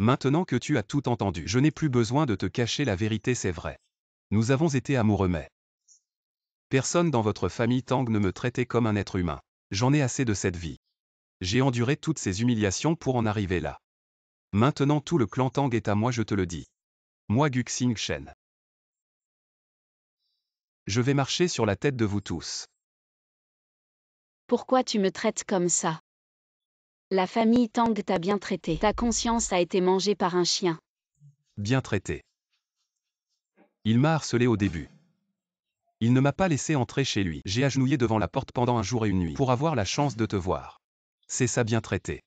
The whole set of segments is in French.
Maintenant que tu as tout entendu, je n'ai plus besoin de te cacher la vérité, c'est vrai. Nous avons été amoureux mais personne dans votre famille Tang ne me traitait comme un être humain. J'en ai assez de cette vie. J'ai enduré toutes ces humiliations pour en arriver là. Maintenant tout le clan Tang est à moi, je te le dis. Moi Guxing Shen. Je vais marcher sur la tête de vous tous. Pourquoi tu me traites comme ça? La famille Tang t'a bien traité. Ta conscience a été mangée par un chien. Bien traité. Il m'a harcelé au début. Il ne m'a pas laissé entrer chez lui. J'ai agenouillé devant la porte pendant un jour et une nuit pour avoir la chance de te voir. C'est ça, bien traité.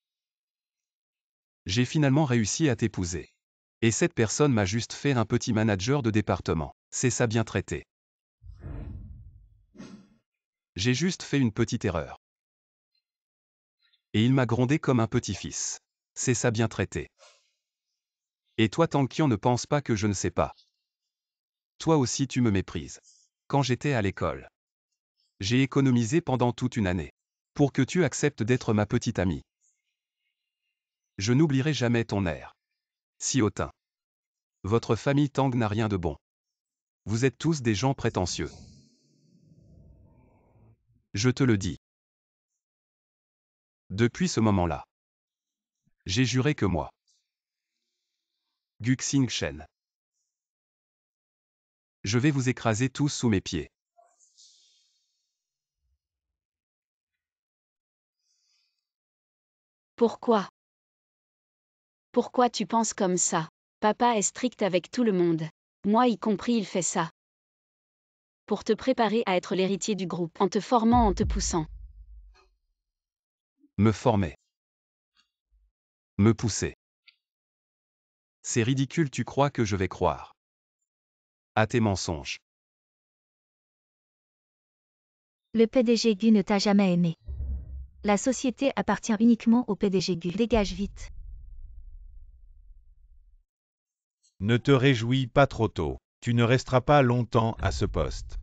J'ai finalement réussi à t'épouser. Et cette personne m'a juste fait un petit manager de département. C'est ça, bien traité. J'ai juste fait une petite erreur. Et il m'a grondé comme un petit-fils. C'est ça, bien traité. Et toi Tang Qian, ne pense pas que je ne sais pas. Toi aussi tu me méprises. Quand j'étais à l'école, j'ai économisé pendant toute une année pour que tu acceptes d'être ma petite amie. Je n'oublierai jamais ton air si hautain. Votre famille Tang n'a rien de bon. Vous êtes tous des gens prétentieux. Je te le dis. Depuis ce moment-là, j'ai juré que moi, Guxing Shen, je vais vous écraser tous sous mes pieds. Pourquoi? Pourquoi tu penses comme ça? Papa est strict avec tout le monde. Moi y compris, il fait ça. Pour te préparer à être l'héritier du groupe, en te formant, en te poussant. Me former. Me pousser. C'est ridicule, tu crois que je vais croire à tes mensonges? Le PDG Gu ne t'a jamais aimé. La société appartient uniquement au PDG Gu. Dégage vite. Ne te réjouis pas trop tôt. Tu ne resteras pas longtemps à ce poste.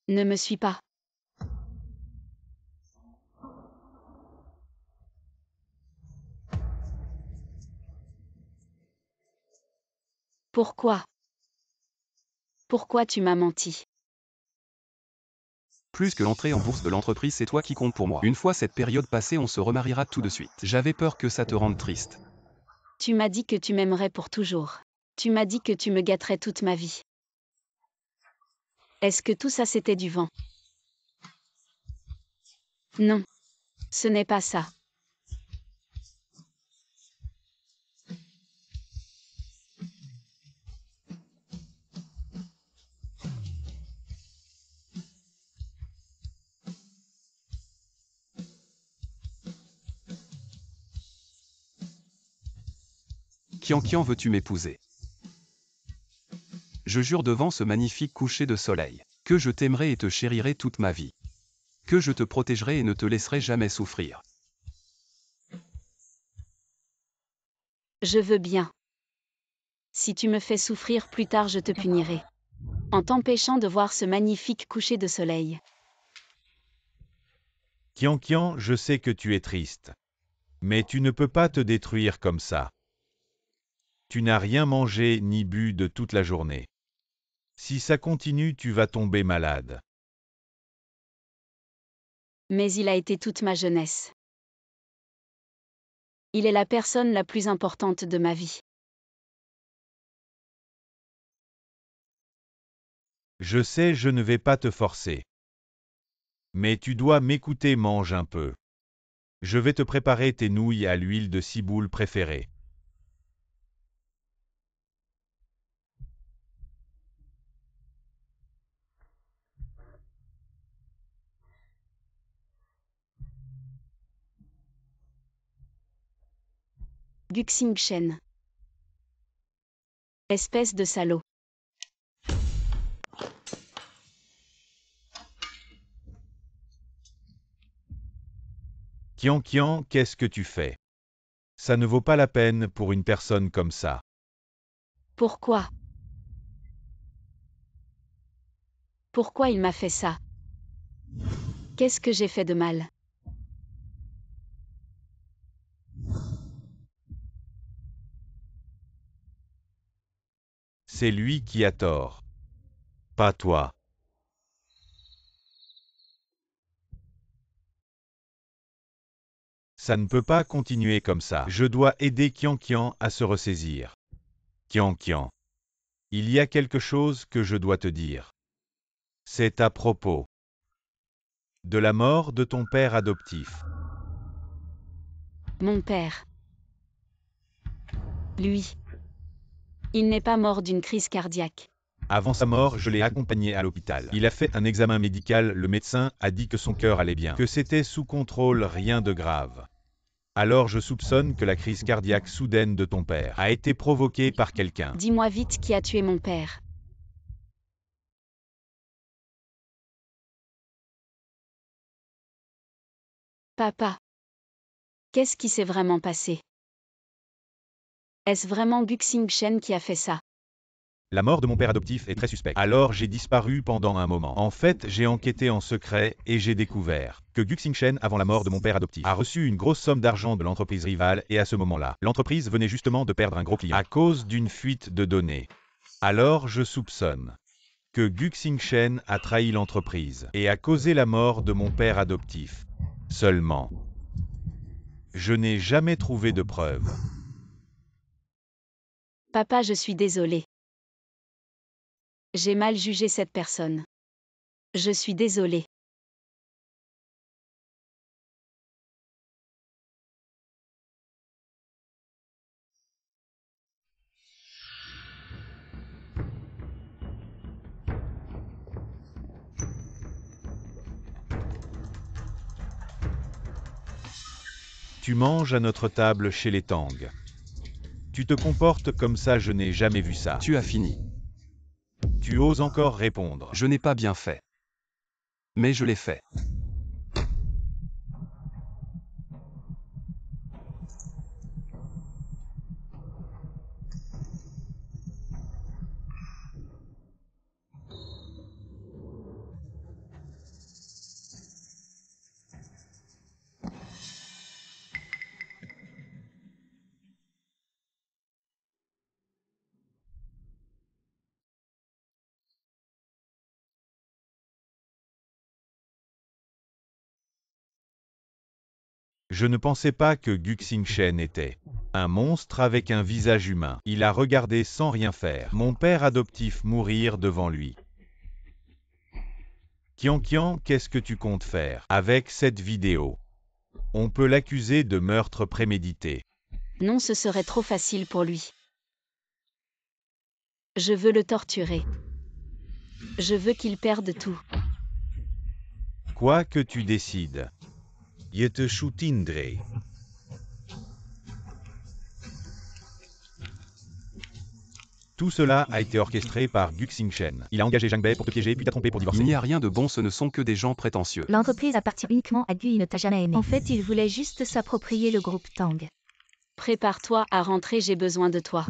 Ne me suis pas. Pourquoi? Pourquoi tu m'as menti? Plus que l'entrée en bourse de l'entreprise, c'est toi qui compte pour moi. Une fois cette période passée, on se remariera tout de suite. J'avais peur que ça te rende triste. Tu m'as dit que tu m'aimerais pour toujours. Tu m'as dit que tu me gâterais toute ma vie. Est-ce que tout ça c'était du vent? Non. Ce n'est pas ça. Qian, veux-tu m'épouser? Je jure devant ce magnifique coucher de soleil que je t'aimerai et te chérirai toute ma vie. Que je te protégerai et ne te laisserai jamais souffrir. Je veux bien. Si tu me fais souffrir plus tard, je te punirai. En t'empêchant de voir ce magnifique coucher de soleil. Qian, je sais que tu es triste. Mais tu ne peux pas te détruire comme ça. Tu n'as rien mangé ni bu de toute la journée. Si ça continue, tu vas tomber malade. Mais il a été toute ma jeunesse. Il est la personne la plus importante de ma vie. Je sais, je ne vais pas te forcer. Mais tu dois m'écouter, mange un peu. Je vais te préparer tes nouilles à l'huile de ciboule préférée. Guxing Shen. Espèce de salaud. Qian, qu'est-ce que tu fais? Ça ne vaut pas la peine pour une personne comme ça. Pourquoi? Pourquoi il m'a fait ça? Qu'est-ce que j'ai fait de mal? C'est lui qui a tort. Pas toi. Ça ne peut pas continuer comme ça. Je dois aider Qian à se ressaisir. Qian, il y a quelque chose que je dois te dire. C'est à propos de la mort de ton père adoptif. Mon père. Lui. Il n'est pas mort d'une crise cardiaque. Avant sa mort, je l'ai accompagné à l'hôpital. Il a fait un examen médical, le médecin a dit que son cœur allait bien, que c'était sous contrôle, rien de grave. Alors je soupçonne que la crise cardiaque soudaine de ton père a été provoquée par quelqu'un. Dis-moi vite qui a tué mon père. Papa. Qu'est-ce qui s'est vraiment passé? Est-ce vraiment Guxing Shen qui a fait ça? La mort de mon père adoptif est très suspecte. Alors j'ai disparu pendant un moment. En fait, j'ai enquêté en secret et j'ai découvert que Guxing Shen, avant la mort de mon père adoptif, a reçu une grosse somme d'argent de l'entreprise rivale et à ce moment-là, l'entreprise venait justement de perdre un gros client à cause d'une fuite de données. Alors je soupçonne que Guxing Shen a trahi l'entreprise et a causé la mort de mon père adoptif. Seulement, je n'ai jamais trouvé de preuves. Papa, je suis désolée. J'ai mal jugé cette personne. Je suis désolée. Tu manges à notre table chez les Tang. Tu te comportes comme ça, je n'ai jamais vu ça. Tu as fini. Tu oses encore répondre. Je n'ai pas bien fait. Mais je l'ai fait. Je ne pensais pas que Guxing Shen était un monstre avec un visage humain. Il a regardé sans rien faire mon père adoptif mourir devant lui. Qian, qu'est-ce que tu comptes faire avec cette vidéo? On peut l'accuser de meurtre prémédité. Non, ce serait trop facile pour lui. Je veux le torturer. Je veux qu'il perde tout. Quoi que tu décides. Je te soutiendrai. Tout cela a été orchestré par Guxing Shen. Il a engagé Zhang Bei pour te piéger puis t'a trompé pour divorcer. Il n'y a rien de bon, ce ne sont que des gens prétentieux. L'entreprise appartient uniquement à Gu, il ne t'a jamais aimé. En fait, il voulait juste s'approprier le groupe Tang. Prépare-toi à rentrer, j'ai besoin de toi.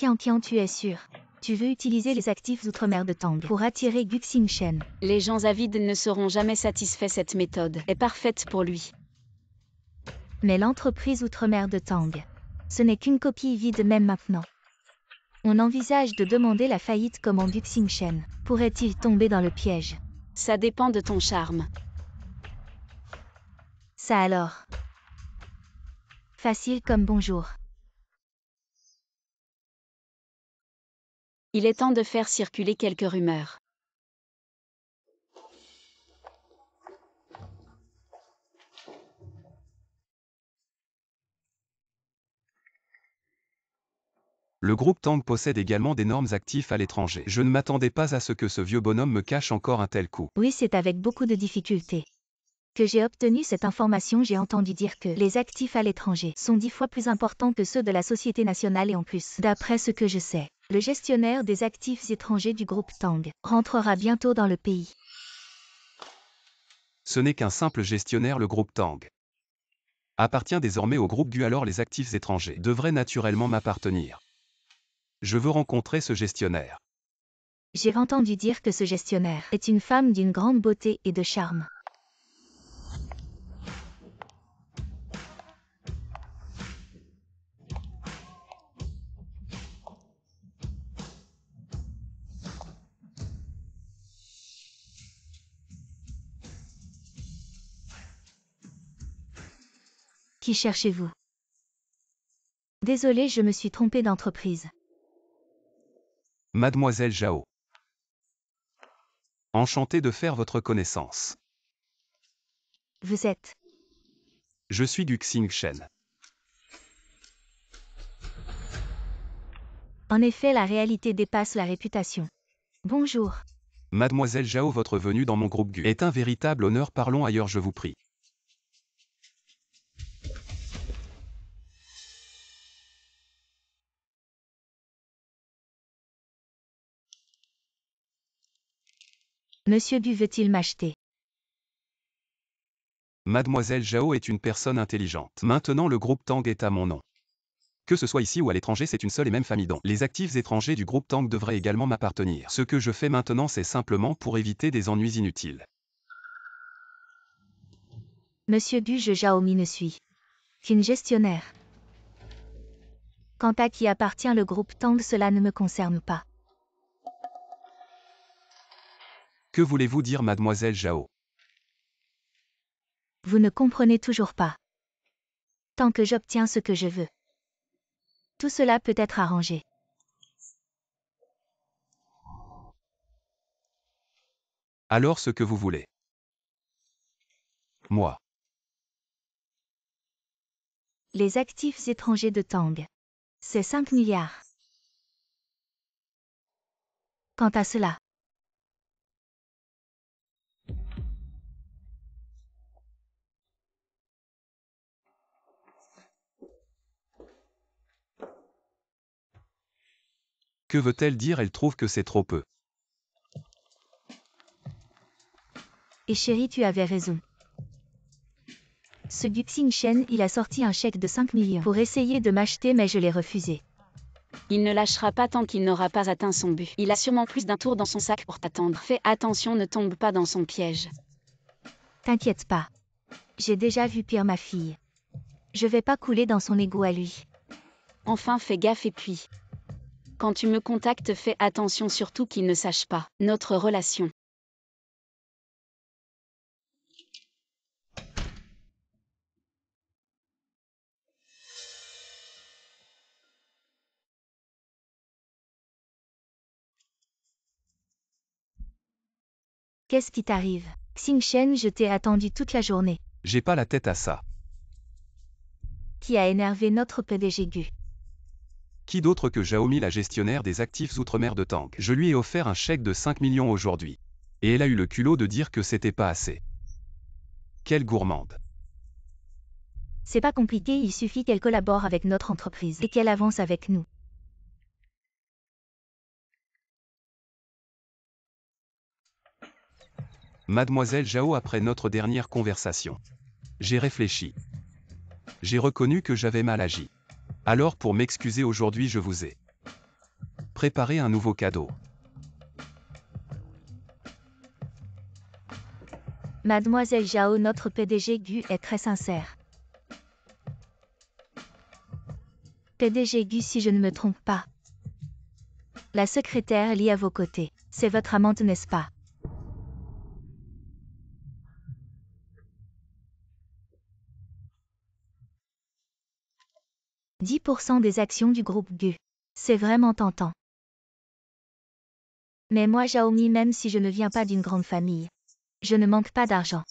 Qian, tu es sûr? Tu veux utiliser les actifs outre-mer de Tang pour attirer Guxing Shen. Les gens avides ne seront jamais satisfaits, cette méthode est parfaite pour lui. Mais l'entreprise outre-mer de Tang, ce n'est qu'une coquille vide même maintenant. On envisage de demander la faillite comme en Guxing Shen. Pourrait-il tomber dans le piège? Ça dépend de ton charme. Ça alors. Facile comme bonjour. Il est temps de faire circuler quelques rumeurs. Le groupe Tang possède également d'énormes actifs à l'étranger. Je ne m'attendais pas à ce que ce vieux bonhomme me cache encore un tel coup. Oui, c'est avec beaucoup de difficultés que j'ai obtenu cette information. J'ai entendu dire que les actifs à l'étranger sont 10 fois plus importants que ceux de la société nationale et en plus, d'après ce que je sais, le gestionnaire des actifs étrangers du groupe Tang rentrera bientôt dans le pays. Ce n'est qu'un simple gestionnaire, le groupe Tang appartient désormais au groupe Gu, alors les actifs étrangers devraient naturellement m'appartenir. Je veux rencontrer ce gestionnaire. J'ai entendu dire que ce gestionnaire est une femme d'une grande beauté et de charme. Qui cherchez-vous? Désolé, je me suis trompé d'entreprise. Mademoiselle Zhao. Enchanté de faire votre connaissance. Vous êtes? Je suis Gu Xingchen. En effet, la réalité dépasse la réputation. Bonjour. Mademoiselle Zhao, votre venue dans mon groupe Gu est un véritable honneur. Parlons ailleurs, je vous prie. Monsieur Bu veut-il m'acheter? Mademoiselle Zhao est une personne intelligente. Maintenant, le groupe Tang est à mon nom. Que ce soit ici ou à l'étranger, c'est une seule et même famille dont les actifs étrangers du groupe Tang devraient également m'appartenir. Ce que je fais maintenant, c'est simplement pour éviter des ennuis inutiles. Monsieur Bu, je Xiaomi ne suis qu'une gestionnaire. Quant à qui appartient le groupe Tang, cela ne me concerne pas. Que voulez-vous dire, mademoiselle Zhao? Vous ne comprenez toujours pas. Tant que j'obtiens ce que je veux, tout cela peut être arrangé. Alors ce que vous voulez. Moi. Les actifs étrangers de Tang. C'est 5 milliards. Quant à cela, Que veut-elle dire? Elle trouve que c'est trop peu. et chérie, tu avais raison. Ce Gu Xingchen, il a sorti un chèque de 5 millions pour essayer de m'acheter, mais je l'ai refusé. Il ne lâchera pas tant qu'il n'aura pas atteint son but. Il a sûrement plus d'un tour dans son sac pour t'attendre. Fais attention, ne tombe pas dans son piège. T'inquiète pas. J'ai déjà vu pire, ma fille. Je vais pas couler dans son égo à lui. Enfin, fais gaffe, et puis, quand tu me contactes, fais attention surtout qu'il ne sache pas notre relation. Qu'est-ce qui t'arrive? Xingchen, je t'ai attendu toute la journée. J'ai pas la tête à ça. Qui a énervé notre PDG Gu? Qui d'autre que Xiaomi, la gestionnaire des actifs outre-mer de Tang? Je lui ai offert un chèque de 5 millions aujourd'hui. Et elle a eu le culot de dire que c'était pas assez. Quelle gourmande. C'est pas compliqué, il suffit qu'elle collabore avec notre entreprise et qu'elle avance avec nous. Mademoiselle Zhao, après notre dernière conversation, j'ai réfléchi. J'ai reconnu que j'avais mal agi. Alors pour m'excuser aujourd'hui, je vous ai préparé un nouveau cadeau. Mademoiselle Zhao, notre PDG Gu est très sincère. PDG Gu, si je ne me trompe pas. La secrétaire lit à vos côtés. C'est votre amante, n'est-ce pas? « 10% des actions du groupe Gu. C'est vraiment tentant. Mais moi, Xiaomi, même si je ne viens pas d'une grande famille, je ne manque pas d'argent.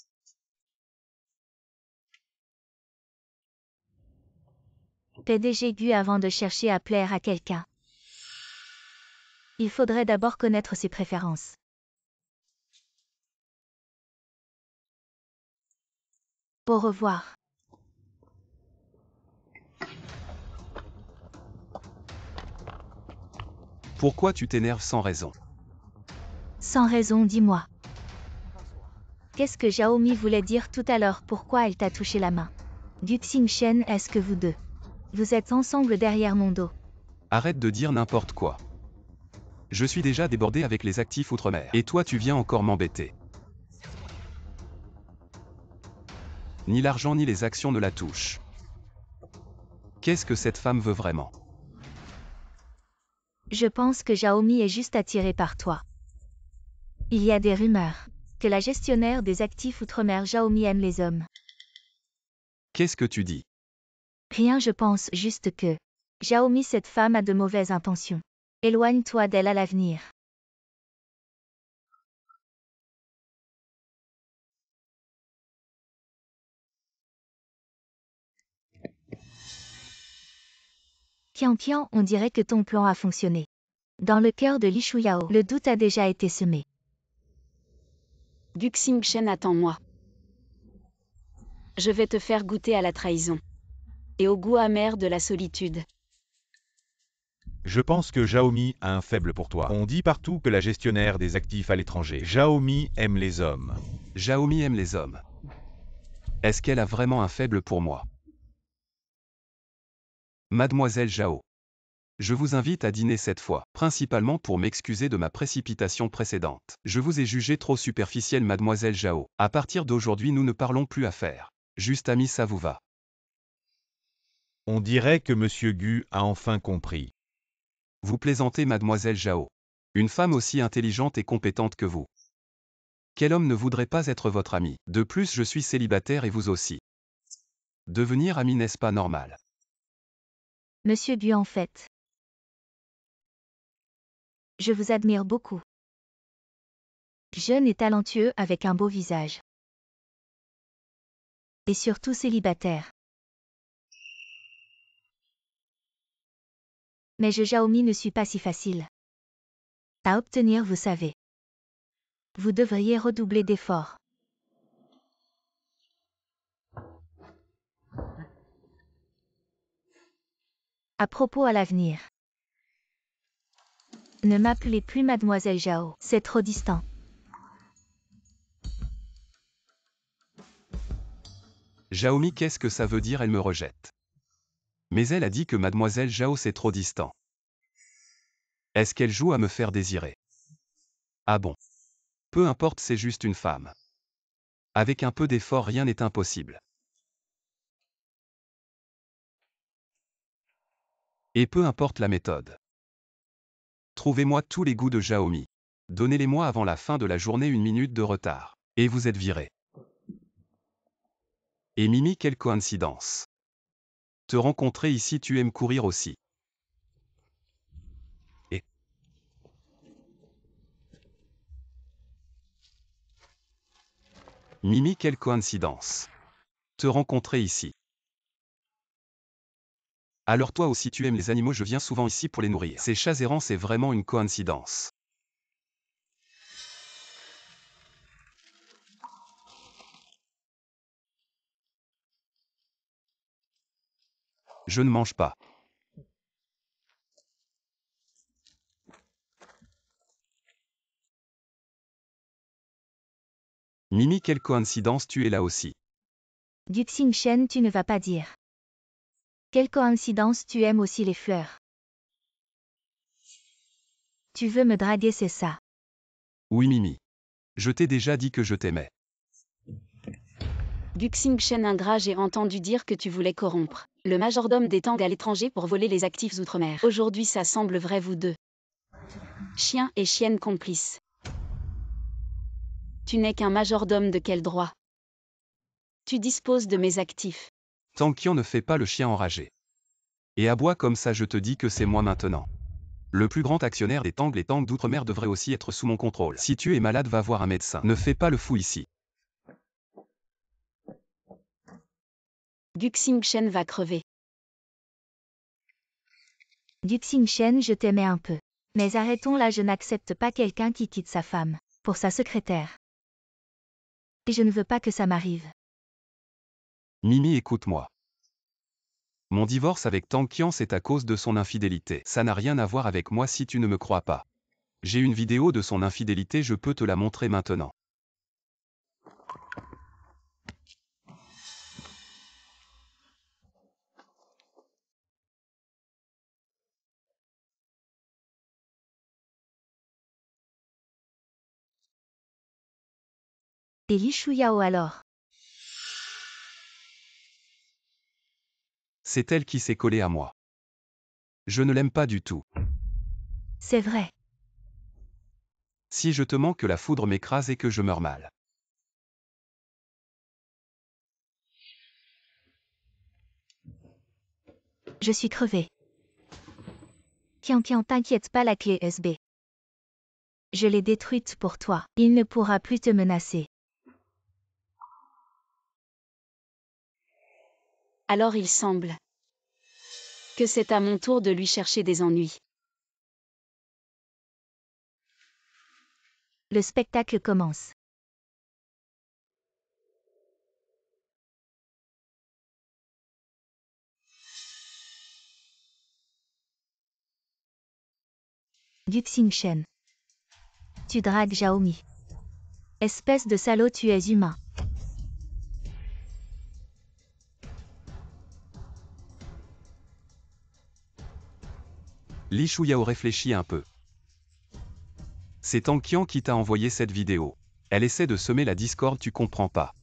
PDG Gu, avant de chercher à plaire à quelqu'un, il faudrait d'abord connaître ses préférences. Au revoir. Pourquoi tu t'énerves sans raison? Sans raison, dis-moi. Qu'est-ce que Xiaomi voulait dire tout à l'heure? Pourquoi elle t'a touché la main? Du Xingchen, est-ce que vous deux, vous êtes ensemble derrière mon dos? Arrête de dire n'importe quoi. Je suis déjà débordé avec les actifs outre-mer. Et toi tu viens encore m'embêter. Ni l'argent ni les actions ne la touchent. Qu'est-ce que cette femme veut vraiment? Je pense que Xiaomi est juste attirée par toi. Il y a des rumeurs que la gestionnaire des actifs outre-mer Xiaomi aime les hommes. Qu'est-ce que tu dis? Rien, je pense juste que Xiaomi, cette femme a de mauvaises intentions. Éloigne-toi d'elle à l'avenir. Tian, on dirait que ton plan a fonctionné. Dans le cœur de Li Shuyao, le doute a déjà été semé. Du Xingchen, attends-moi. Je vais te faire goûter à la trahison. Et au goût amer de la solitude. Je pense que Xiaomi a un faible pour toi. On dit partout que la gestionnaire des actifs à l'étranger, Xiaomi aime les hommes. Xiaomi aime les hommes. Est-ce qu'elle a vraiment un faible pour moi? Mademoiselle Zhao. Je vous invite à dîner cette fois, principalement pour m'excuser de ma précipitation précédente. Je vous ai jugé trop superficielle, mademoiselle Zhao. À partir d'aujourd'hui, nous ne parlons plus affaires. Juste amis, ça vous va? On dirait que Monsieur Gu a enfin compris. Vous plaisantez, mademoiselle Zhao. Une femme aussi intelligente et compétente que vous. Quel homme ne voudrait pas être votre ami? De plus, je suis célibataire et vous aussi. Devenir ami, n'est-ce pas normal? Monsieur Gu, en fait, je vous admire beaucoup. Jeune et talentueux avec un beau visage. Et surtout célibataire. Mais je Xiaomi ne suis pas si facile à obtenir, vous savez. Vous devriez redoubler d'efforts. À propos à l'avenir. Ne m'appelez plus mademoiselle Zhao, c'est trop distant. Xiaomi, qu'est-ce que ça veut dire? Elle me rejette. Mais elle a dit que mademoiselle Zhao c'est trop distant. Est-ce qu'elle joue à me faire désirer? Ah bon. Peu importe, c'est juste une femme. Avec un peu d'effort, rien n'est impossible. Et peu importe la méthode. Trouvez-moi tous les goûts de Xiaomi. Donnez-les-moi avant la fin de la journée, 1 minute de retard. Et vous êtes viré. Et Mimi, quelle coïncidence. Te rencontrer ici, tu aimes courir aussi. Et Mimi, quelle coïncidence. Te rencontrer ici. Alors toi aussi tu aimes les animaux, je viens souvent ici pour les nourrir. Ces chats errants, c'est vraiment une coïncidence. Je ne mange pas. Mimi, quelle coïncidence, tu es là aussi. Du Xingchen, tu ne vas pas dire. Quelle coïncidence, tu aimes aussi les fleurs. Tu veux me draguer, c'est ça? Oui Mimi. Je t'ai déjà dit que je t'aimais. Du Xingchen ingrat, j'ai entendu dire que tu voulais corrompre le majordome des Tang à l'étranger pour voler les actifs outre-mer. Aujourd'hui ça semble vrai, vous deux. Chien et chienne complices. Tu n'es qu'un majordome de quel droit? Tu disposes de mes actifs. Tankian ne fait pas le chien enragé. Et aboie comme ça, je te dis que c'est moi maintenant. Le plus grand actionnaire des Tang, les Tang d'outre-mer devraient aussi être sous mon contrôle. Si tu es malade, va voir un médecin. Ne fais pas le fou ici. Du Xingchen va crever. Du Xingchen, je t'aimais un peu. Mais arrêtons là, je n'accepte pas quelqu'un qui quitte sa femme pour sa secrétaire. Et je ne veux pas que ça m'arrive. Mimi, écoute-moi. Mon divorce avec Tankian, c'est à cause de son infidélité. Ça n'a rien à voir avec moi si tu ne me crois pas. J'ai une vidéo de son infidélité, je peux te la montrer maintenant. Et Li Shuyao alors? C'est elle qui s'est collée à moi. Je ne l'aime pas du tout. C'est vrai. Si je te mens que la foudre m'écrase et que je meurs mal. Je suis crevée. Tiens, t'inquiète pas, la clé USB. Je l'ai détruite pour toi. Il ne pourra plus te menacer. Alors il semble que c'est à mon tour de lui chercher des ennuis. Le spectacle commence. Du Xingchen. Tu dragues Xiaomi. Espèce de salaud, tu es humain. Li Shuyao réfléchit un peu. C'est Tang Qian qui t'a envoyé cette vidéo. Elle essaie de semer la discorde, tu comprends pas.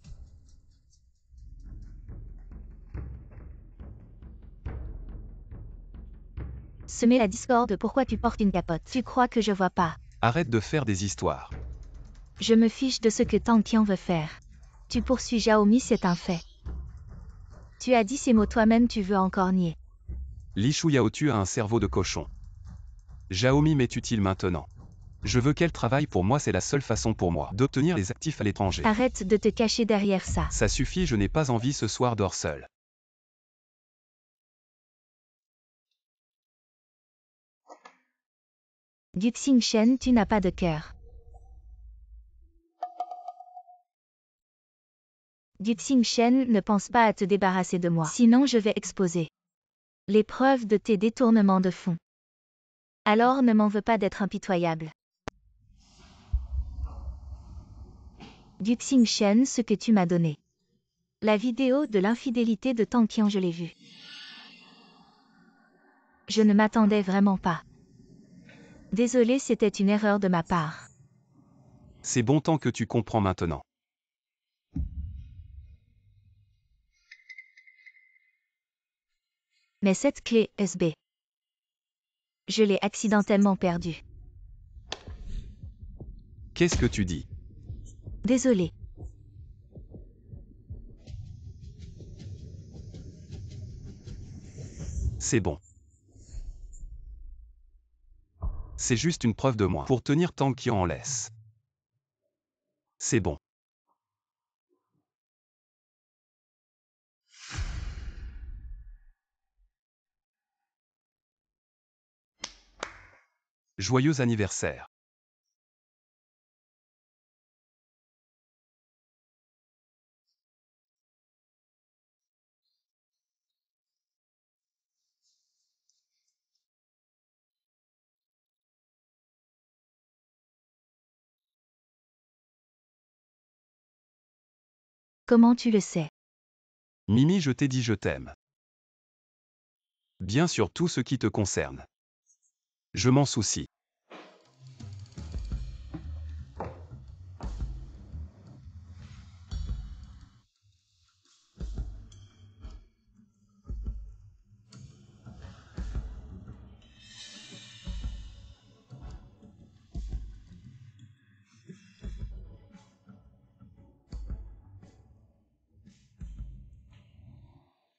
Semer la discorde, pourquoi tu portes une capote? Tu crois que je vois pas? Arrête de faire des histoires. Je me fiche de ce que Tang Qian veut faire. Tu poursuis Xiaomi, c'est un fait. Tu as dit ces mots toi-même, tu veux encore nier. Li Shuyao, tu as un cerveau de cochon. Xiaomi m'est utile maintenant. Je veux qu'elle travaille pour moi, c'est la seule façon pour moi d'obtenir les actifs à l'étranger. Arrête de te cacher derrière ça. Ça suffit, je n'ai pas envie ce soir, dors seul. Du Xingchen, tu n'as pas de cœur. Du Xingchen, ne pense pas à te débarrasser de moi. Sinon je vais exposer les preuves de tes détournements de fonds. Alors ne m'en veux pas d'être impitoyable. Du Xingchen, ce que tu m'as donné. La vidéo de l'infidélité de Tang Qian, je l'ai vue. Je ne m'attendais vraiment pas. Désolé, c'était une erreur de ma part. C'est bon tant que tu comprends maintenant. Mais cette clé USB, je l'ai accidentellement perdue. Qu'est-ce que tu dis? Désolé. C'est bon. C'est juste une preuve de moi pour tenir Tang Qian en laisse. C'est bon. Joyeux anniversaire. Comment tu le sais? Mimi, je t'ai dit je t'aime. Bien sûr, tout ce qui te concerne. Je m'en soucie.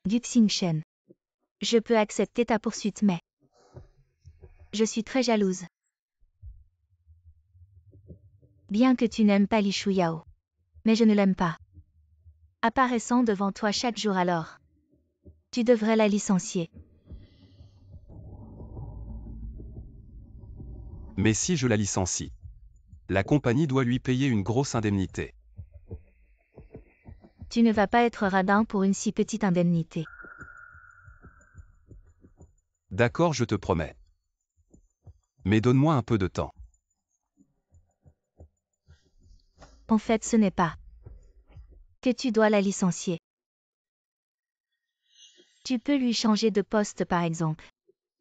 Du Xingchen. Je peux accepter ta poursuite, mais je suis très jalouse. Bien que tu n'aimes pas Li Shuyao. Mais je ne l'aime pas. Apparaissant devant toi chaque jour alors. Tu devrais la licencier. Mais si je la licencie, la compagnie doit lui payer une grosse indemnité. Tu ne vas pas être radin pour une si petite indemnité. D'accord, je te promets. Mais donne-moi un peu de temps. En fait, ce n'est pas que tu dois la licencier. Tu peux lui changer de poste par exemple.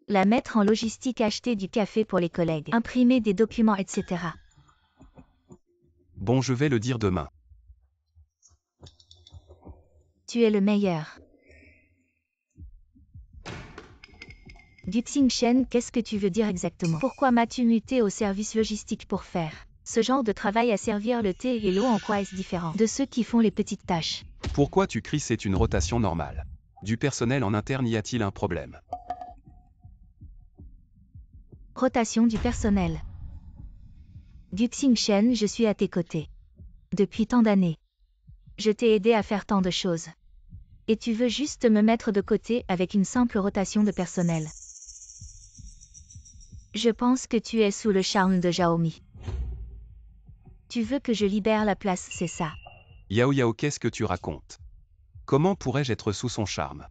La mettre en logistique, acheter du café pour les collègues, imprimer des documents, etc. Bon, je vais le dire demain. Tu es le meilleur. Guxing Shen, qu'est-ce que tu veux dire exactement? Pourquoi m'as-tu muté au service logistique pour faire ce genre de travail à servir le thé et l'eau? En quoi est-ce différent de ceux qui font les petites tâches? Pourquoi tu cries? C'est une rotation normale. Du personnel en interne, y a-t-il un problème? Rotation du personnel. Guxing Shen, je suis à tes côtés. Depuis tant d'années. Je t'ai aidé à faire tant de choses. Et tu veux juste me mettre de côté avec une simple rotation de personnel. Je pense que tu es sous le charme de Xiaomi. Tu veux que je libère la place, c'est ça? Yao Yao, qu'est-ce que tu racontes? Comment pourrais-je être sous son charme?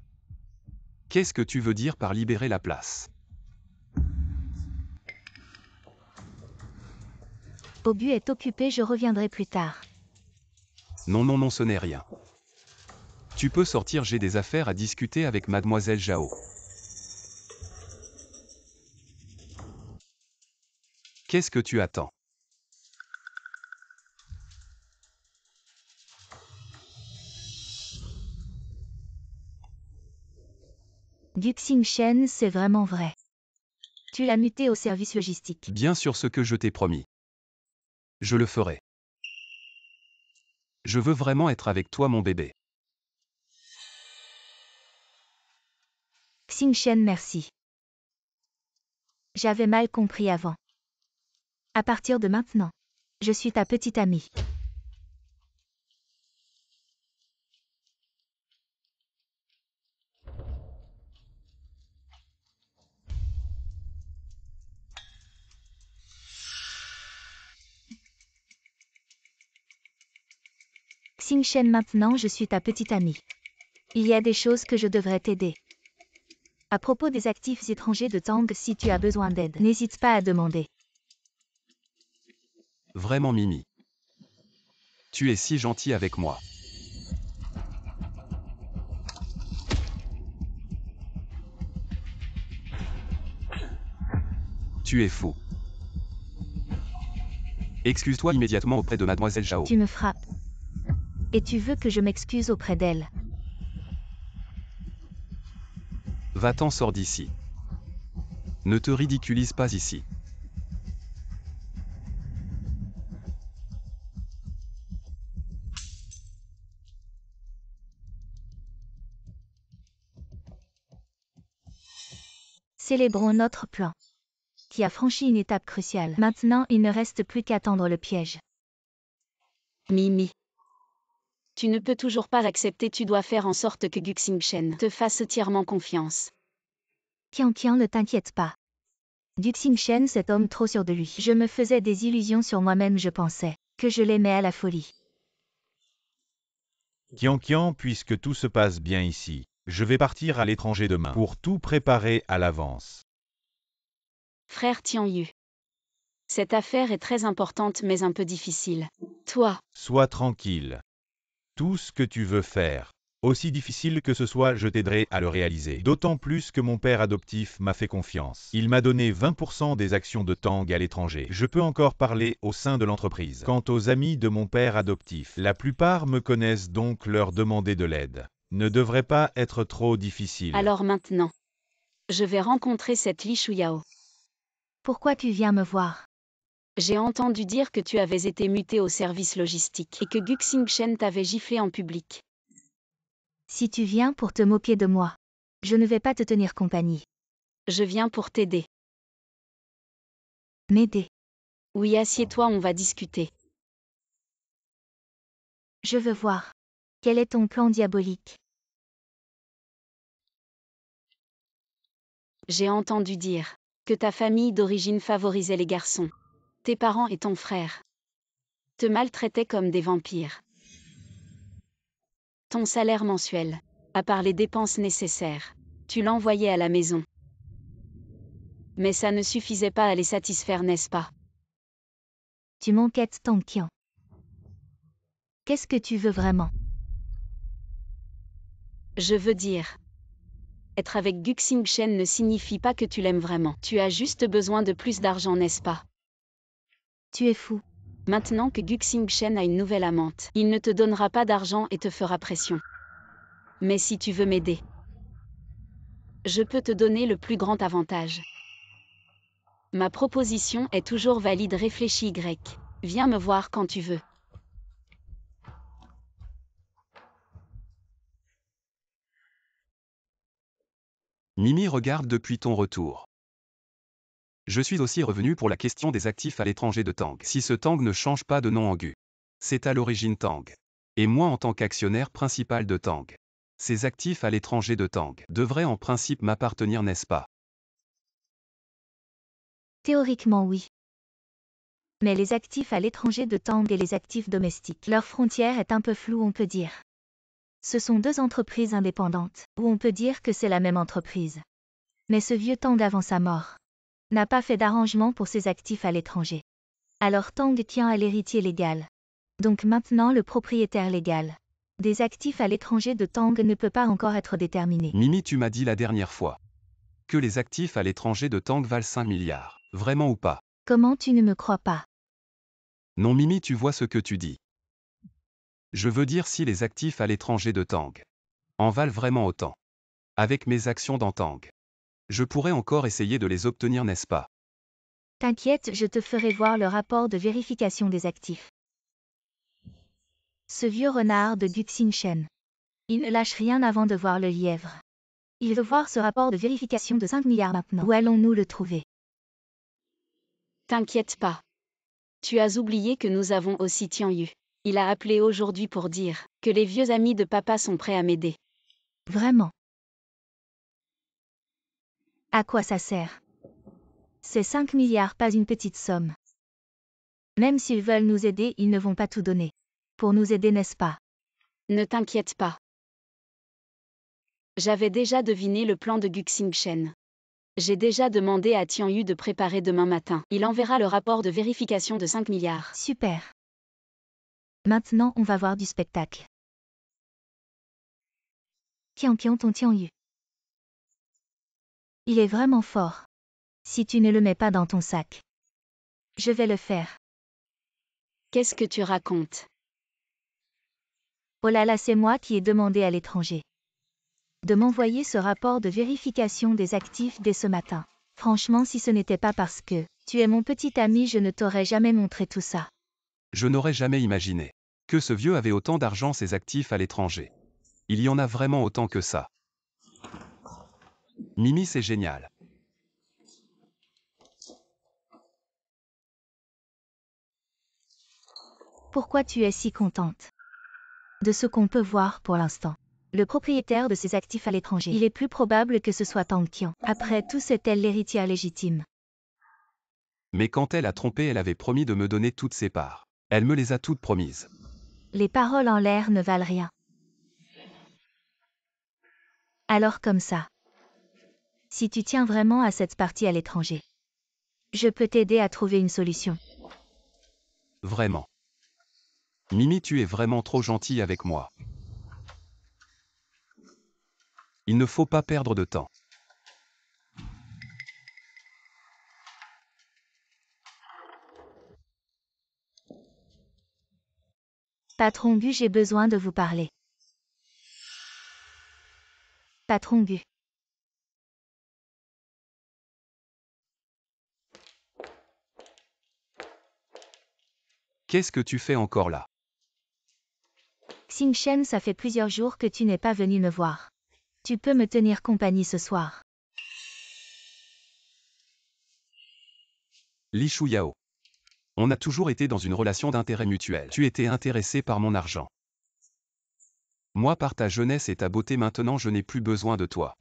Qu'est-ce que tu veux dire par libérer la place? Obu est occupé, je reviendrai plus tard. Non, non, non, ce n'est rien. Tu peux sortir, j'ai des affaires à discuter avec Mademoiselle Zhao. Qu'est-ce que tu attends? Guxing Shen, c'est vraiment vrai. Tu l'as muté au service logistique. Bien sûr, ce que je t'ai promis. Je le ferai. Je veux vraiment être avec toi, mon bébé. Xing Shen, merci. J'avais mal compris avant. À partir de maintenant, je suis ta petite amie. Xing Shen, maintenant je suis ta petite amie. Il y a des choses que je devrais t'aider. À propos des actifs étrangers de Tang, si tu as besoin d'aide, n'hésite pas à demander. Vraiment, Mimi. Tu es si gentil avec moi. Tu es fou. Excuse-toi immédiatement auprès de Mademoiselle Zhao. Tu me frappes. Et tu veux que je m'excuse auprès d'elle. Va-t'en, sors d'ici. Ne te ridiculise pas ici. Célébrons notre plan, qui a franchi une étape cruciale. Maintenant, il ne reste plus qu'à tendre le piège. Mimi. Tu ne peux toujours pas accepter, tu dois faire en sorte que Guxing Shen te fasse entièrement confiance. Qian, ne t'inquiète pas. Guxing Shen, cet homme trop sûr de lui. Je me faisais des illusions sur moi-même, je pensais que je l'aimais à la folie. Qian, puisque tout se passe bien ici, je vais partir à l'étranger demain pour tout préparer à l'avance. Frère Tianyu. Cette affaire est très importante mais un peu difficile. Toi. Sois tranquille. Tout ce que tu veux faire, aussi difficile que ce soit, je t'aiderai à le réaliser. D'autant plus que mon père adoptif m'a fait confiance. Il m'a donné 20% des actions de Tang à l'étranger. Je peux encore parler au sein de l'entreprise. Quant aux amis de mon père adoptif, la plupart me connaissent, donc leur demander de l'aide ne devrait pas être trop difficile. Alors maintenant, je vais rencontrer cette Li Shuyao. Pourquoi tu viens me voir? J'ai entendu dire que tu avais été muté au service logistique et que Guxing Shen t'avait giflé en public. Si tu viens pour te moquer de moi, je ne vais pas te tenir compagnie. Je viens pour t'aider. M'aider? Oui, assieds-toi, on va discuter. Je veux voir. Quel est ton plan diabolique? J'ai entendu dire que ta famille d'origine favorisait les garçons. Tes parents et ton frère te maltraitaient comme des vampires. Ton salaire mensuel, à part les dépenses nécessaires, tu l'envoyais à la maison. Mais ça ne suffisait pas à les satisfaire, n'est-ce pas? Tu m'enquêtes, Tang Qian. Qu'est-ce que tu veux vraiment? Je veux dire, être avec Guxing Shen ne signifie pas que tu l'aimes vraiment. Tu as juste besoin de plus d'argent, n'est-ce pas? Tu es fou. Maintenant que Guxing Shen a une nouvelle amante, il ne te donnera pas d'argent et te fera pression. Mais si tu veux m'aider, je peux te donner le plus grand avantage. Ma proposition est toujours valide. Réfléchis Y. Viens me voir quand tu veux. Mimi regarde depuis ton retour. Je suis aussi revenu pour la question des actifs à l'étranger de Tang. Si ce Tang ne change pas de nom en Gu, c'est à l'origine Tang. Et moi en tant qu'actionnaire principal de Tang, ces actifs à l'étranger de Tang devraient en principe m'appartenir, n'est-ce pas? Théoriquement oui. Mais les actifs à l'étranger de Tang et les actifs domestiques, leur frontière est un peu floue, on peut dire. Ce sont deux entreprises indépendantes, ou on peut dire que c'est la même entreprise. Mais ce vieux Tang avant sa mort n'a pas fait d'arrangement pour ses actifs à l'étranger. Alors Tang tient à l'héritier légal. Donc maintenant le propriétaire légal des actifs à l'étranger de Tang ne peut pas encore être déterminé. Mimi, tu m'as dit la dernière fois que les actifs à l'étranger de Tang valent 5 milliards. Vraiment ou pas? Comment tu ne me crois pas? Non Mimi, tu vois ce que tu dis. Je veux dire si les actifs à l'étranger de Tang en valent vraiment autant. Avec mes actions dans Tang, je pourrais encore essayer de les obtenir, n'est-ce pas? T'inquiète, je te ferai voir le rapport de vérification des actifs. Ce vieux renard de Guxing-Shen. Il ne lâche rien avant de voir le lièvre. Il veut voir ce rapport de vérification de 5 milliards maintenant. Où allons-nous le trouver? T'inquiète pas. Tu as oublié que nous avons aussi Tian Yu. Il a appelé aujourd'hui pour dire que les vieux amis de papa sont prêts à m'aider. Vraiment? À quoi ça sert? C'est 5 milliards, pas une petite somme. Même s'ils veulent nous aider, ils ne vont pas tout donner. Pour nous aider, n'est-ce pas? Ne t'inquiète pas. J'avais déjà deviné le plan de Guxing-Shen. J'ai déjà demandé à Tian Yu de préparer demain matin. Il enverra le rapport de vérification de 5 milliards. Super. Maintenant, on va voir du spectacle. Tian ton Tian Yu. Il est vraiment fort. Si tu ne le mets pas dans ton sac, je vais le faire. Qu'est-ce que tu racontes? Oh là là, c'est moi qui ai demandé à l'étranger de m'envoyer ce rapport de vérification des actifs dès ce matin. Franchement, si ce n'était pas parce que tu es mon petit ami, je ne t'aurais jamais montré tout ça. Je n'aurais jamais imaginé que ce vieux avait autant d'argent, ses actifs à l'étranger. Il y en a vraiment autant que ça. Mimi, c'est génial. Pourquoi tu es si contente? De ce qu'on peut voir pour l'instant. Le propriétaire de ces actifs à l'étranger. Il est plus probable que ce soit Tang Qian. Après tout, c'est elle l'héritière légitime. Mais quand elle a trompé, elle avait promis de me donner toutes ses parts. Elle me les a toutes promises. Les paroles en l'air ne valent rien. Alors comme ça. Si tu tiens vraiment à cette partie à l'étranger, je peux t'aider à trouver une solution. Vraiment. Mimi, tu es vraiment trop gentille avec moi. Il ne faut pas perdre de temps. Patron Gu, j'ai besoin de vous parler. Patron Gu. Qu'est-ce que tu fais encore là? Xing-Shen, ça fait plusieurs jours que tu n'es pas venu me voir. Tu peux me tenir compagnie ce soir. Li Shuyao. On a toujours été dans une relation d'intérêt mutuel. Tu étais intéressé par mon argent. Moi par ta jeunesse et ta beauté, maintenant je n'ai plus besoin de toi.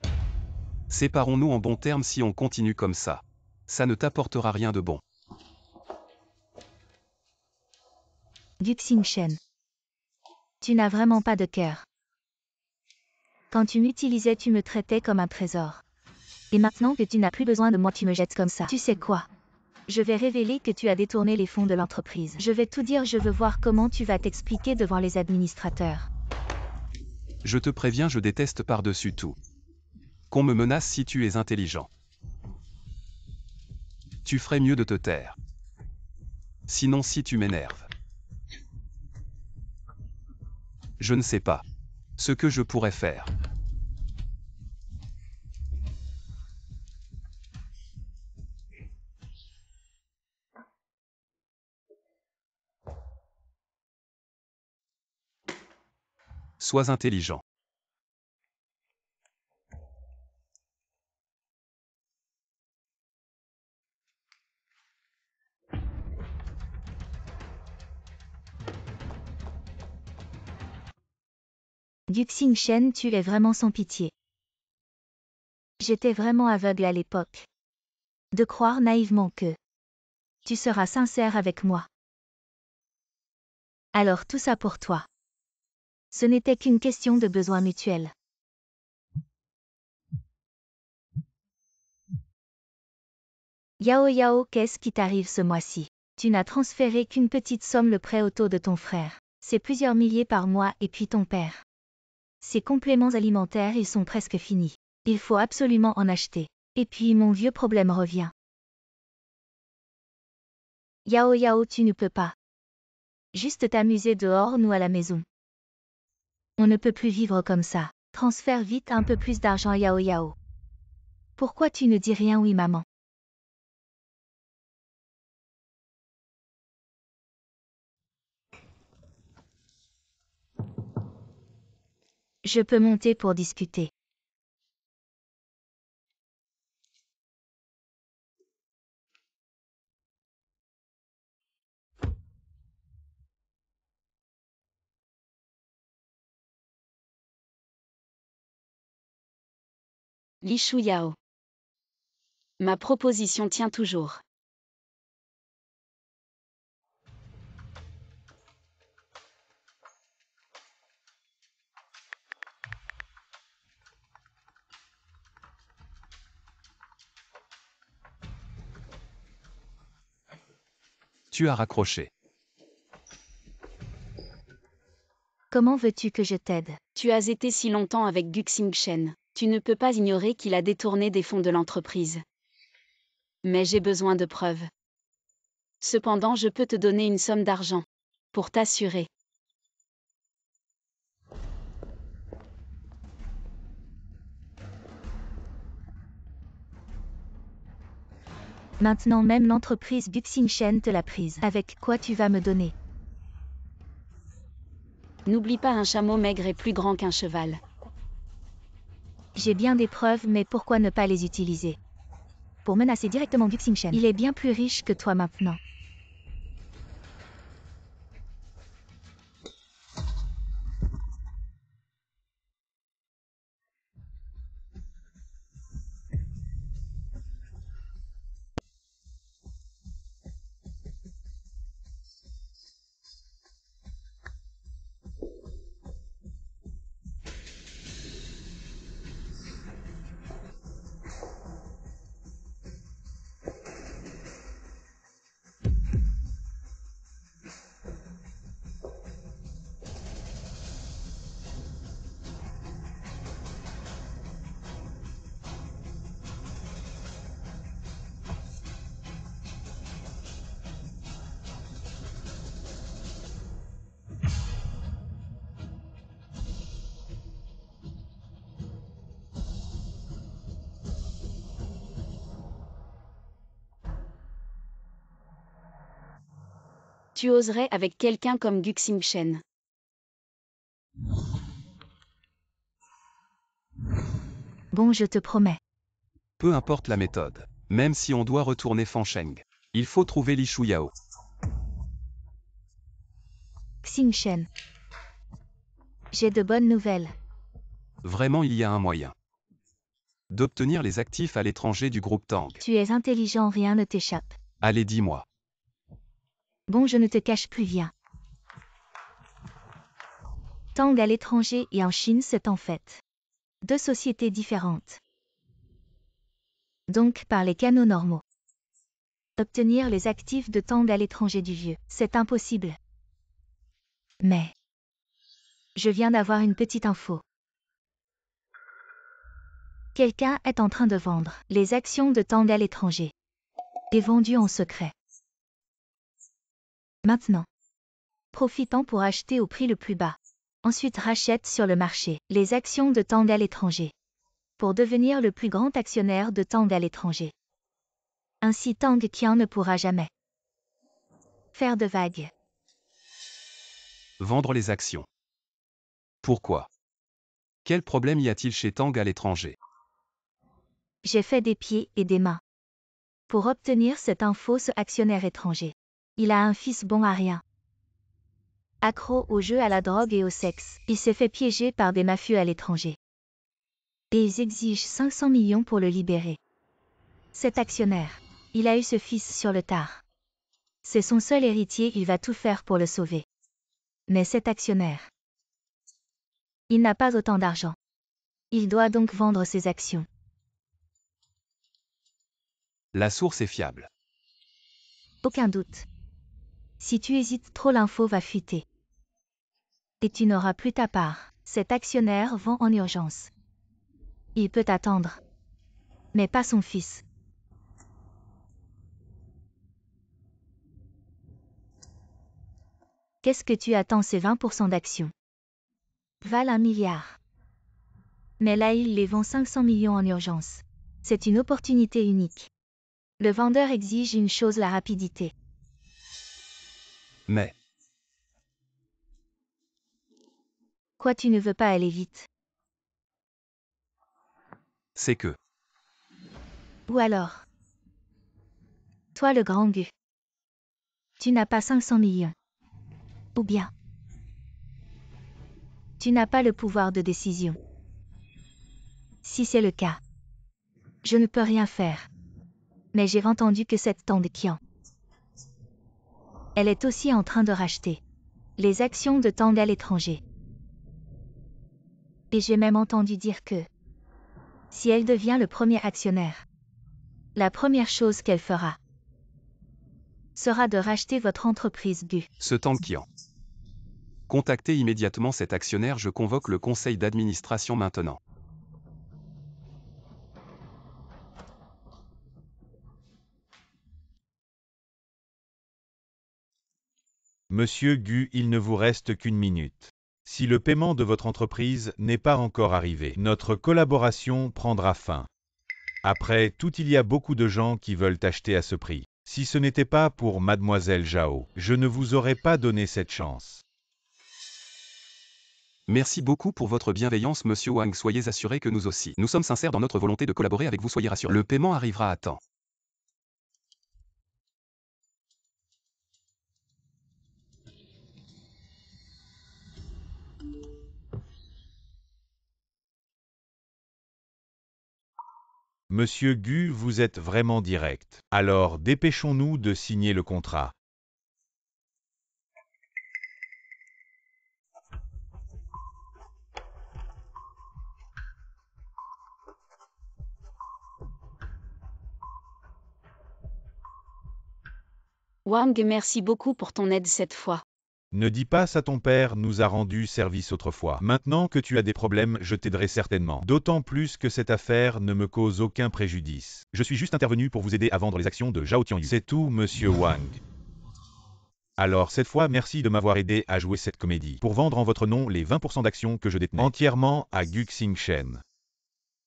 Séparons-nous en bons termes. Si on continue comme ça, ça ne t'apportera rien de bon. Du Xing-Shen. Tu n'as vraiment pas de cœur. Quand tu m'utilisais, tu me traitais comme un trésor. Et maintenant que tu n'as plus besoin de moi, tu me jettes comme ça. Tu sais quoi? Je vais révéler que tu as détourné les fonds de l'entreprise. Je vais tout dire, je veux voir comment tu vas t'expliquer devant les administrateurs. Je te préviens, je déteste par-dessus tout qu'on me menace. Si tu es intelligent, tu ferais mieux de te taire. Sinon, si tu m'énerves, je ne sais pas Ce que je pourrais faire. Sois intelligent. Guxing Shen, tu es vraiment sans pitié. J'étais vraiment aveugle à l'époque. De croire naïvement que tu seras sincère avec moi. Alors tout ça pour toi. Ce n'était qu'une question de besoin mutuel. Yao Yao, qu'est-ce qui t'arrive ce mois-ci? Tu n'as transféré qu'une petite somme le prêt auto de ton frère. C'est plusieurs milliers par mois et puis ton père. Ces compléments alimentaires, ils sont presque finis. Il faut absolument en acheter. Et puis mon vieux problème revient. Yao Yao, tu ne peux pas. Juste t'amuser dehors ou à la maison. On ne peut plus vivre comme ça. Transfère vite un peu plus d'argent Yao Yao. Pourquoi tu ne dis rien oui maman? Je peux monter pour discuter. Li Shuyao. Ma proposition tient toujours. Tu as raccroché. Comment veux-tu que je t'aide? Tu as été si longtemps avec Guxing Shen. Tu ne peux pas ignorer qu'il a détourné des fonds de l'entreprise. Mais j'ai besoin de preuves. Cependant, je peux te donner une somme d'argent. Pour t'assurer. Maintenant même l'entreprise Guxing Shen te l'a prise. Avec quoi tu vas me donner? N'oublie pas, un chameau maigre est plus grand qu'un cheval. J'ai bien des preuves, mais pourquoi ne pas les utiliser? Pour menacer directement Guxing Shen. Il est bien plus riche que toi maintenant. Tu oserais avec quelqu'un comme Guxing Shen. Bon, je te promets. Peu importe la méthode. Même si on doit retourner Fancheng. Il faut trouver Li Shuyao. Xing Shen. J'ai de bonnes nouvelles. Vraiment, il y a un moyen d'obtenir les actifs à l'étranger du groupe Tang. Tu es intelligent, rien ne t'échappe. Allez, dis-moi. Bon, je ne te cache plus, viens. Tang à l'étranger et en Chine, c'est en fait deux sociétés différentes. Donc, par les canaux normaux. Obtenir les actifs de Tang à l'étranger du vieux, c'est impossible. Mais je viens d'avoir une petite info. Quelqu'un est en train de vendre les actions de Tang à l'étranger. Et vendues en secret. Maintenant. Profitant pour acheter au prix le plus bas. Ensuite rachète sur le marché les actions de Tang à l'étranger pour devenir le plus grand actionnaire de Tang à l'étranger. Ainsi Tang Qian ne pourra jamais faire de vagues. Vendre les actions. Pourquoi? Quel problème y a-t-il chez Tang à l'étranger? J'ai fait des pieds et des mains pour obtenir cette info. Ce actionnaire étranger, il a un fils bon à rien, accro aux jeux, à la drogue et au sexe. Il s'est fait piéger par des mafieux à l'étranger. Et ils exigent 500 millions pour le libérer. Cet actionnaire, il a eu ce fils sur le tard. C'est son seul héritier, il va tout faire pour le sauver. Mais cet actionnaire, il n'a pas autant d'argent. Il doit donc vendre ses actions. La source est fiable. Aucun doute. Si tu hésites trop, l'info va fuiter. Et tu n'auras plus ta part. Cet actionnaire vend en urgence. Il peut attendre. Mais pas son fils. Qu'est-ce que tu attends? Ces 20% d'actions valent 1 milliard. Mais là il les vend 500 millions en urgence. C'est une opportunité unique. Le vendeur exige une chose, la rapidité. Mais, Quoi, tu ne veux pas aller vite? c'est que, Ou alors, toi le grand Gu, tu n'as pas 500 millions. Ou bien, tu n'as pas le pouvoir de décision. Si c'est le cas, je ne peux rien faire. Mais j'ai entendu que cette Tang Qian, elle est aussi en train de racheter les actions de Tang à l'étranger. Et j'ai même entendu dire que, si elle devient le premier actionnaire, la première chose qu'elle fera sera de racheter votre entreprise Gu. ce Tang Qian. Contactez immédiatement cet actionnaire, je convoque le conseil d'administration maintenant. Monsieur Gu, il ne vous reste qu'une minute. Si le paiement de votre entreprise n'est pas encore arrivé, notre collaboration prendra fin. Après tout, il y a beaucoup de gens qui veulent acheter à ce prix. Si ce n'était pas pour Mademoiselle Zhao, je ne vous aurais pas donné cette chance. Merci beaucoup pour votre bienveillance, monsieur Wang. Soyez assuré que nous aussi, nous sommes sincères dans notre volonté de collaborer avec vous. Soyez rassurés. Le paiement arrivera à temps. Monsieur Gu, vous êtes vraiment direct. Alors dépêchons-nous de signer le contrat. Wang, merci beaucoup pour ton aide cette fois. Ne dis pas ça, ton père nous a rendu service autrefois. Maintenant que tu as des problèmes, je t'aiderai certainement. D'autant plus que cette affaire ne me cause aucun préjudice. Je suis juste intervenu pour vous aider à vendre les actions de Zhao Tianyu. C'est tout, monsieur Wang. Alors cette fois, merci de m'avoir aidé à jouer cette comédie, pour vendre en votre nom les 20% d'actions que je détenais entièrement à Guxing Shen.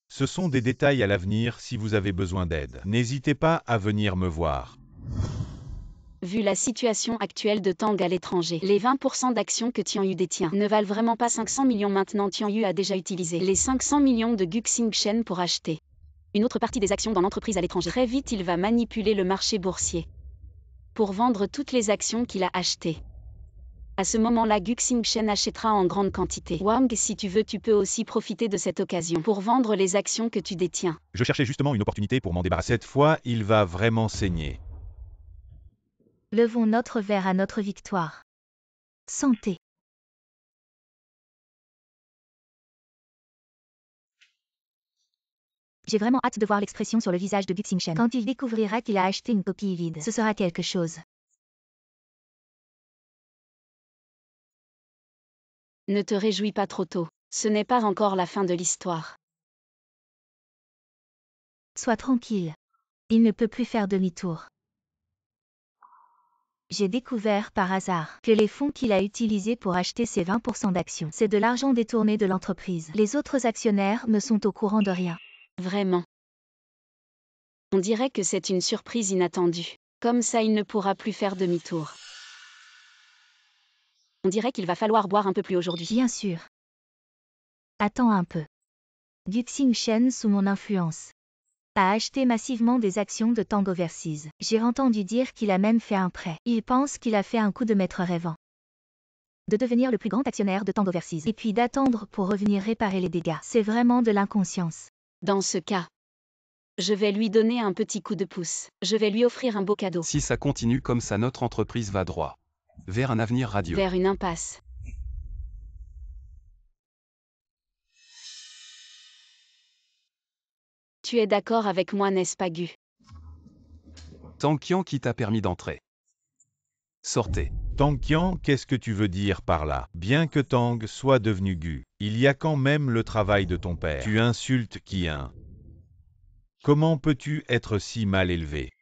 Ce sont des détails à l'avenir. Si vous avez besoin d'aide, n'hésitez pas à venir me voir. Vu la situation actuelle de Tang à l'étranger, les 20% d'actions que Tianyu détient ne valent vraiment pas 500 millions maintenant. Tianyu a déjà utilisé les 500 millions de Guxing Shen pour acheter une autre partie des actions dans l'entreprise à l'étranger. Très vite, il va manipuler le marché boursier pour vendre toutes les actions qu'il a achetées. À ce moment-là, Guxing Shen achètera en grande quantité. Wang, si tu veux, tu peux aussi profiter de cette occasion pour vendre les actions que tu détiens. Je cherchais justement une opportunité pour m'en débarrasser. Cette fois, il va vraiment saigner. Levons notre verre à notre victoire. Santé. J'ai vraiment hâte de voir l'expression sur le visage de Guxing Shen quand il découvrira qu'il a acheté une coquille vide. Ce sera quelque chose. Ne te réjouis pas trop tôt. Ce n'est pas encore la fin de l'histoire. Sois tranquille. Il ne peut plus faire demi-tour. J'ai découvert par hasard que les fonds qu'il a utilisés pour acheter ses 20% d'actions, c'est de l'argent détourné de l'entreprise. Les autres actionnaires ne sont au courant de rien. Vraiment. On dirait que c'est une surprise inattendue. Comme ça, il ne pourra plus faire demi-tour. On dirait qu'il va falloir boire un peu plus aujourd'hui. Bien sûr. Attends un peu. Guxing Shen, sous mon influence, a acheté massivement des actions de Tang Overseas. J'ai entendu dire qu'il a même fait un prêt. Il pense qu'il a fait un coup de maître rêvant. De devenir le plus grand actionnaire de Tang Overseas. Et puis d'attendre pour revenir réparer les dégâts. C'est vraiment de l'inconscience. Dans ce cas, je vais lui donner un petit coup de pouce. Je vais lui offrir un beau cadeau. Si ça continue comme ça, notre entreprise va droit vers un avenir radieux. Vers une impasse. Tu es d'accord avec moi, n'est-ce pas, Gu? Tang Qian qui t'a permis d'entrer. Sortez. Tang Qian, qu'est-ce que tu veux dire par là? Bien que Tang soit devenu Gu, il y a quand même le travail de ton père. Tu insultes Qian. Comment peux-tu être si mal élevé?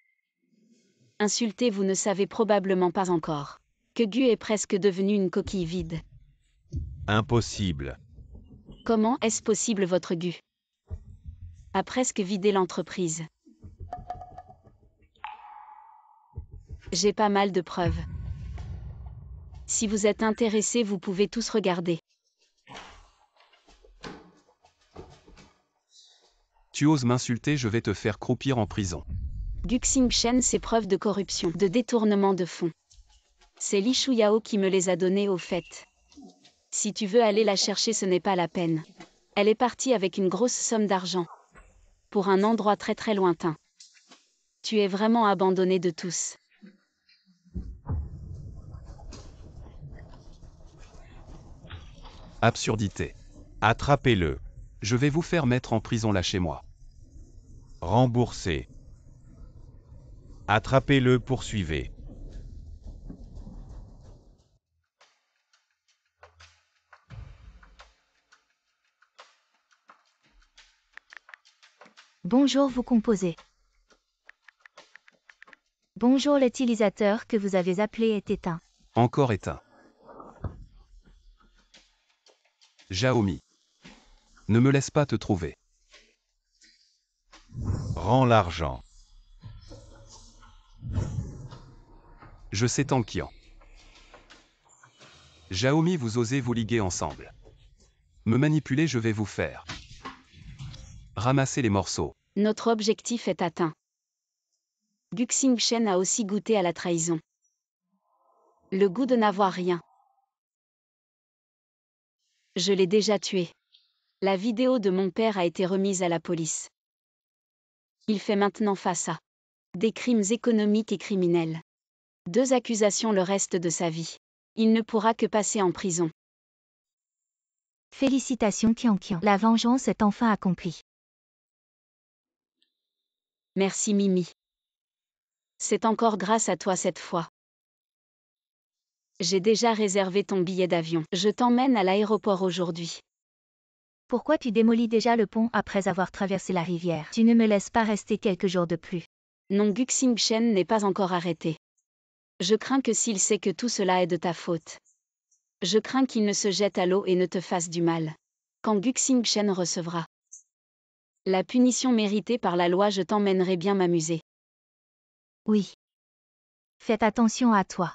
Insulté, vous ne savez probablement pas encore que Gu est presque devenu une coquille vide. Impossible. Comment est-ce possible, votre Gu a presque vidé l'entreprise? J'ai pas mal de preuves. Si vous êtes intéressé, vous pouvez tous regarder. Tu oses m'insulter, je vais te faire croupir en prison. Guxing Shen, ses preuves de corruption, de détournement de fonds. C'est Li Shuyao qui me les a données au fait. Si tu veux aller la chercher, ce n'est pas la peine. Elle est partie avec une grosse somme d'argent. Pour un endroit très très lointain. Tu es vraiment abandonné de tous. Absurdité. Attrapez-le. Je vais vous faire mettre en prison là chez moi. Remboursez. Attrapez-le, poursuivez. Bonjour, vous composez. Bonjour, l'utilisateur que vous avez appelé est éteint. Encore éteint. Xiaomi. Ne me laisse pas te trouver. Rends l'argent. Je sais Tang Qian. Xiaomi, vous osez vous liguer ensemble. Me manipuler, je vais vous faire. Ramasser les morceaux. Notre objectif est atteint. Guxing Shen a aussi goûté à la trahison. Le goût de n'avoir rien. Je l'ai déjà tué. La vidéo de mon père a été remise à la police. Il fait maintenant face à des crimes économiques et criminels. 2 accusations le reste de sa vie. Il ne pourra que passer en prison. Félicitations Qian Qian. La vengeance est enfin accomplie. Merci Mimi. C'est encore grâce à toi cette fois. J'ai déjà réservé ton billet d'avion. Je t'emmène à l'aéroport aujourd'hui. Pourquoi tu démolis déjà le pont après avoir traversé la rivière? Tu ne me laisses pas rester quelques jours de plus. Non, Guxing Shen n'est pas encore arrêté. Je crains que s'il sait que tout cela est de ta faute. Je crains qu'il ne se jette à l'eau et ne te fasse du mal. Quand Guxing Shen recevra la punition méritée par la loi, je t'emmènerai bien m'amuser. Oui. Faites attention à toi.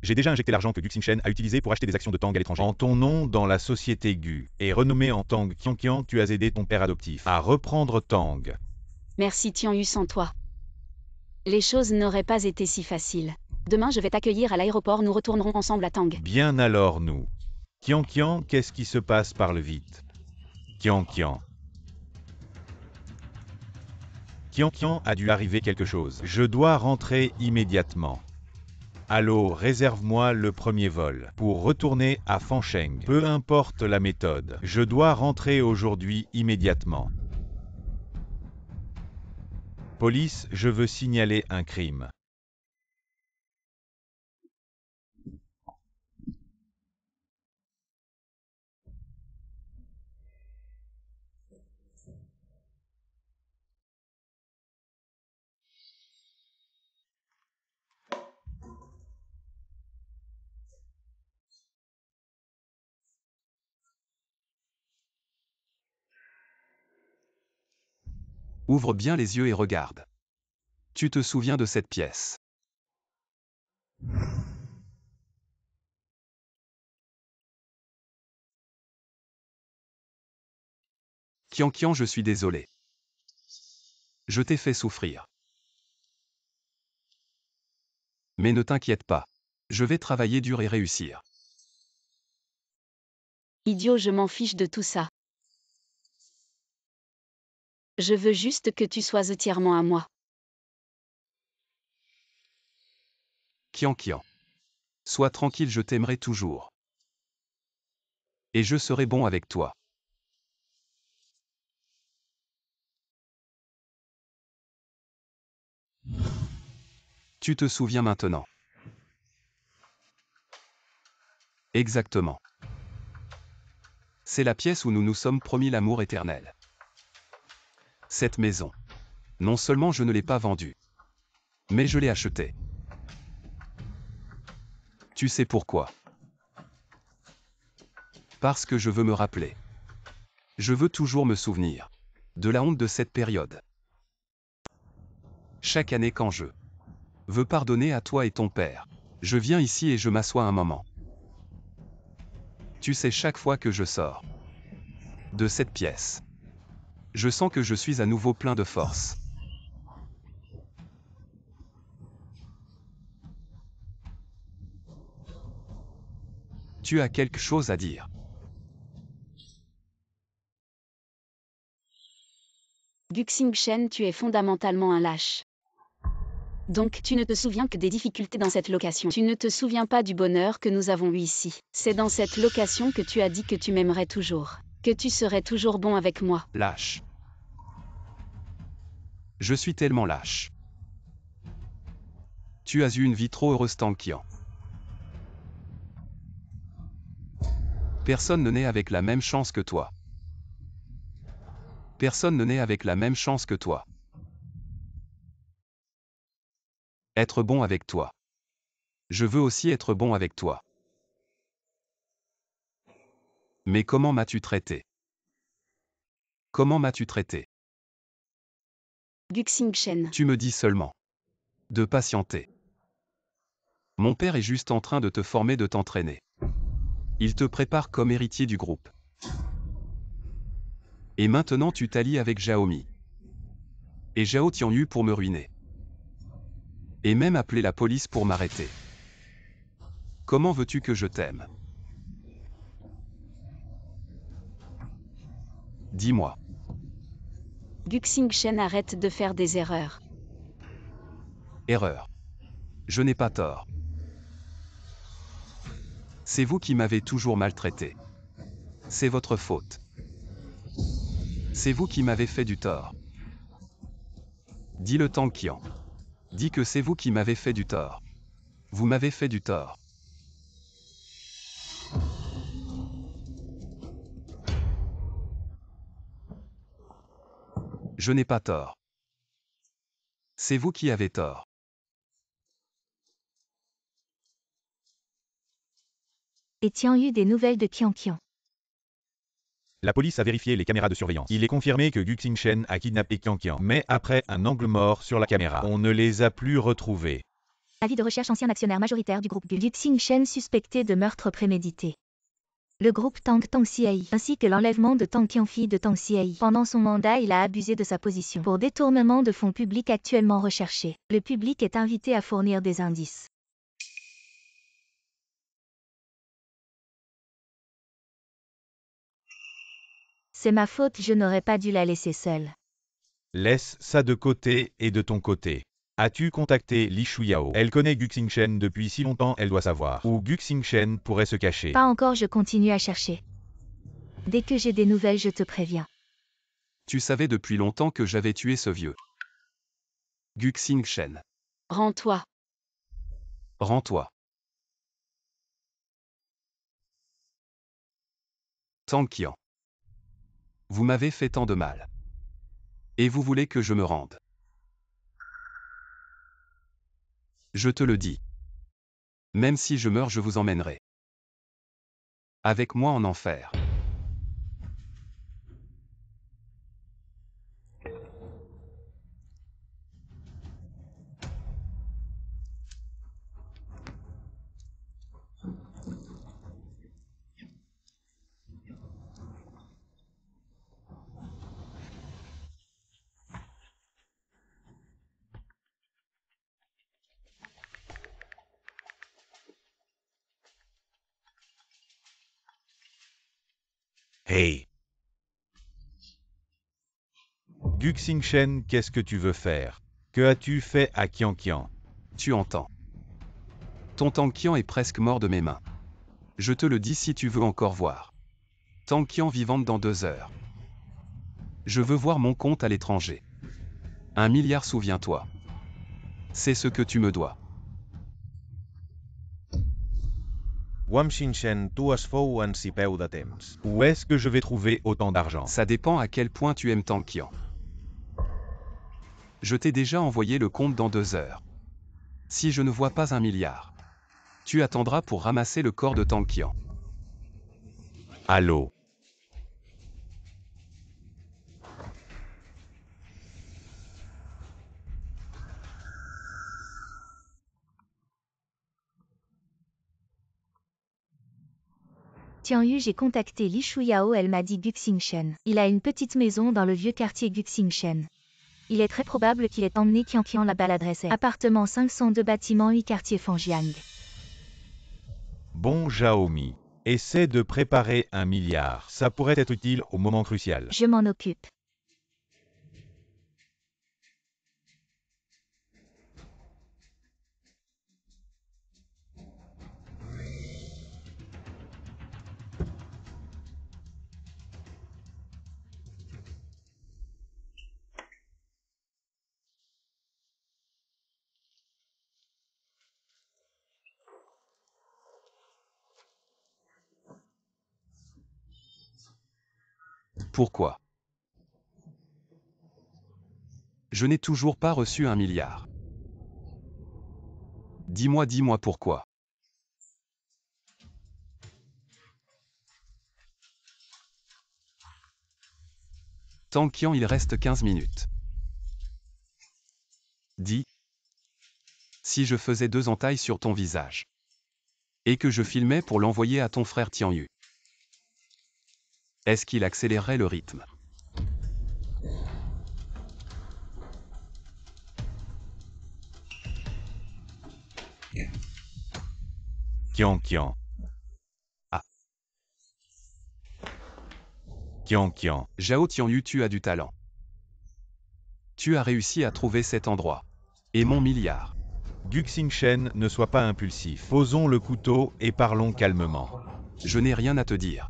J'ai déjà injecté l'argent que Guxing Shen a utilisé pour acheter des actions de Tang à l'étranger. En ton nom dans la société Gu, et renommé en Tang Qian Qian, tu as aidé ton père adoptif à reprendre Tang. Merci Tian Yu, sans toi. Les choses n'auraient pas été si faciles. Demain je vais t'accueillir à l'aéroport, nous retournerons ensemble à Tang. Bien alors nous. Qian Qian, qu'est-ce qui se passe? Parle vite. Qian Qian. Qian Qian, a dû arriver quelque chose. Je dois rentrer immédiatement. Allô, réserve-moi le premier vol pour retourner à Fancheng. Peu importe la méthode, je dois rentrer aujourd'hui immédiatement. Police, je veux signaler un crime. Ouvre bien les yeux et regarde. Tu te souviens de cette pièce. Kian, je suis désolé. Je t'ai fait souffrir. Mais ne t'inquiète pas. Je vais travailler dur et réussir. Idiot, je m'en fiche de tout ça. Je veux juste que tu sois entièrement à moi. Kian. Sois tranquille, je t'aimerai toujours. Et je serai bon avec toi. Tu te souviens maintenant. Exactement. C'est la pièce où nous nous sommes promis l'amour éternel. Cette maison. Non seulement je ne l'ai pas vendue, mais je l'ai achetée. Tu sais pourquoi? Parce que je veux me rappeler. Je veux toujours me souvenir de la honte de cette période. Chaque année quand je veux pardonner à toi et ton père, je viens ici et je m'assois un moment. Tu sais, chaque fois que je sors de cette pièce, je sens que je suis à nouveau plein de force. Tu as quelque chose à dire? Guxing-Shen, tu es fondamentalement un lâche. Donc tu ne te souviens que des difficultés dans cette location. Tu ne te souviens pas du bonheur que nous avons eu ici. C'est dans cette location que tu as dit que tu m'aimerais toujours. Que tu serais toujours bon avec moi. Lâche. Je suis tellement lâche. Tu as eu une vie trop heureuse, Kian. Personne ne naît avec la même chance que toi. Personne ne naît avec la même chance que toi. Être bon avec toi. Je veux aussi être bon avec toi. Mais comment m'as-tu traité? Comment m'as-tu traité? Guxing-Shen. Tu me dis seulement de patienter. Mon père est juste en train de te former, de t'entraîner. Il te prépare comme héritier du groupe. Et maintenant tu t'allies avec Xiaomi. Et Zhao Tianyu pour me ruiner. Et même appeler la police pour m'arrêter. Comment veux-tu que je t'aime? Dis-moi. Guxing-Shen, arrête de faire des erreurs. Erreur. Je n'ai pas tort. C'est vous qui m'avez toujours maltraité. C'est votre faute. C'est vous qui m'avez fait du tort. Dis-le, Kian. Dis que c'est vous qui m'avez fait du tort. Vous m'avez fait du tort. Je n'ai pas tort. C'est vous qui avez tort. Et eu des nouvelles de Kian. La police a vérifié les caméras de surveillance. Il est confirmé que Guxing-Shen a kidnappé Kian. Mais après un angle mort sur la caméra, on ne les a plus retrouvés. Avis de recherche, ancien actionnaire majoritaire du groupe Guxing-Shen suspecté de meurtre prémédité. Le groupe Tang Xiai, ainsi que l'enlèvement de Tang Qian, fille de Tang Xiai. Pendant son mandat, il a abusé de sa position pour détournement de fonds publics actuellement recherchés. Le public est invité à fournir des indices. C'est ma faute, je n'aurais pas dû la laisser seule. Laisse ça de côté et de ton côté. As-tu contacté Li Shuyao? Elle connaît Guxing-Shen depuis si longtemps, elle doit savoir où Guxing-Shen pourrait se cacher. Pas encore, je continue à chercher. Dès que j'ai des nouvelles, je te préviens. Tu savais depuis longtemps que j'avais tué ce vieux Guxing-Shen. Rends-toi. Rends-toi. Kian. Vous m'avez fait tant de mal. Et vous voulez que je me rende? Je te le dis. Même si je meurs, je vous emmènerai avec moi en enfer. Hey! Guxing-Shen, qu'est-ce que tu veux faire? Que as-tu fait à Qianqian? Tu entends. Ton Tang-Qian est presque mort de mes mains. Je te le dis si tu veux encore voir. Tang-Qian vivante dans 2 heures. Je veux voir mon compte à l'étranger. 1 milliard, souviens-toi. C'est ce que tu me dois. Wamshin-Shen, tu es fou en si peu de temps. Où est-ce que je vais trouver autant d'argent? Ça dépend à quel point tu aimes Tang-Qian. Je t'ai déjà envoyé le compte dans 2 heures. Si je ne vois pas 1 milliard, tu attendras pour ramasser le corps de Tang-Qian. Allô? Tianyu, j'ai contacté Li Shuyao, elle m'a dit Guxing-Shen. Il a une petite maison dans le vieux quartier Guxing-Shen. Il est très probable qu'il ait emmené Qianqian là-bas, l'adresse est appartement 502 bâtiment 8 quartier Fangjiang. Bon Xiaomi. Essaie de préparer 1 milliard. Ça pourrait être utile au moment crucial. Je m'en occupe. Pourquoi? Je n'ai toujours pas reçu 1 milliard. Dis-moi pourquoi. Tang-Qian, il reste 15 minutes. Dis. Si je faisais 2 entailles sur ton visage. Et que je filmais pour l'envoyer à ton frère Tianyu. Est-ce qu'il accélérerait le rythme? Qianqian. Ah. Qianqian. Zhao Tianyu, tu as du talent. Tu as réussi à trouver cet endroit. Et mon milliard. Guxing-Shen, ne sois pas impulsif. Posons le couteau et parlons calmement. Je n'ai rien à te dire.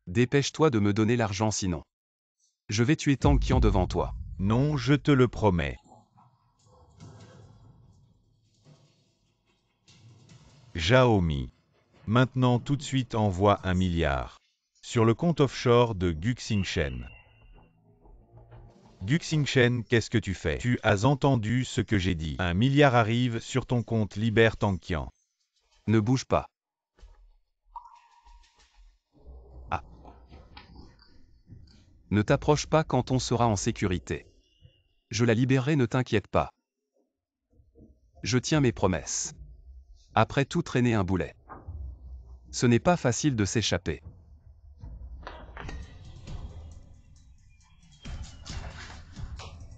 Dépêche-toi de me donner l'argent sinon. Je vais tuer Tang-Qian devant toi. Non, je te le promets. Xiaomi. Maintenant tout de suite envoie 1 milliard. Sur le compte offshore de Guxing-Shen. Guxing-Shen, qu'est-ce que tu fais? Tu as entendu ce que j'ai dit. 1 milliard arrive sur ton compte, libère Tang-Qian. Ne bouge pas. Ah. Ne t'approche pas quand on sera en sécurité. Je la libérerai, ne t'inquiète pas. Je tiens mes promesses. Après tout, traîner un boulet. Ce n'est pas facile de s'échapper.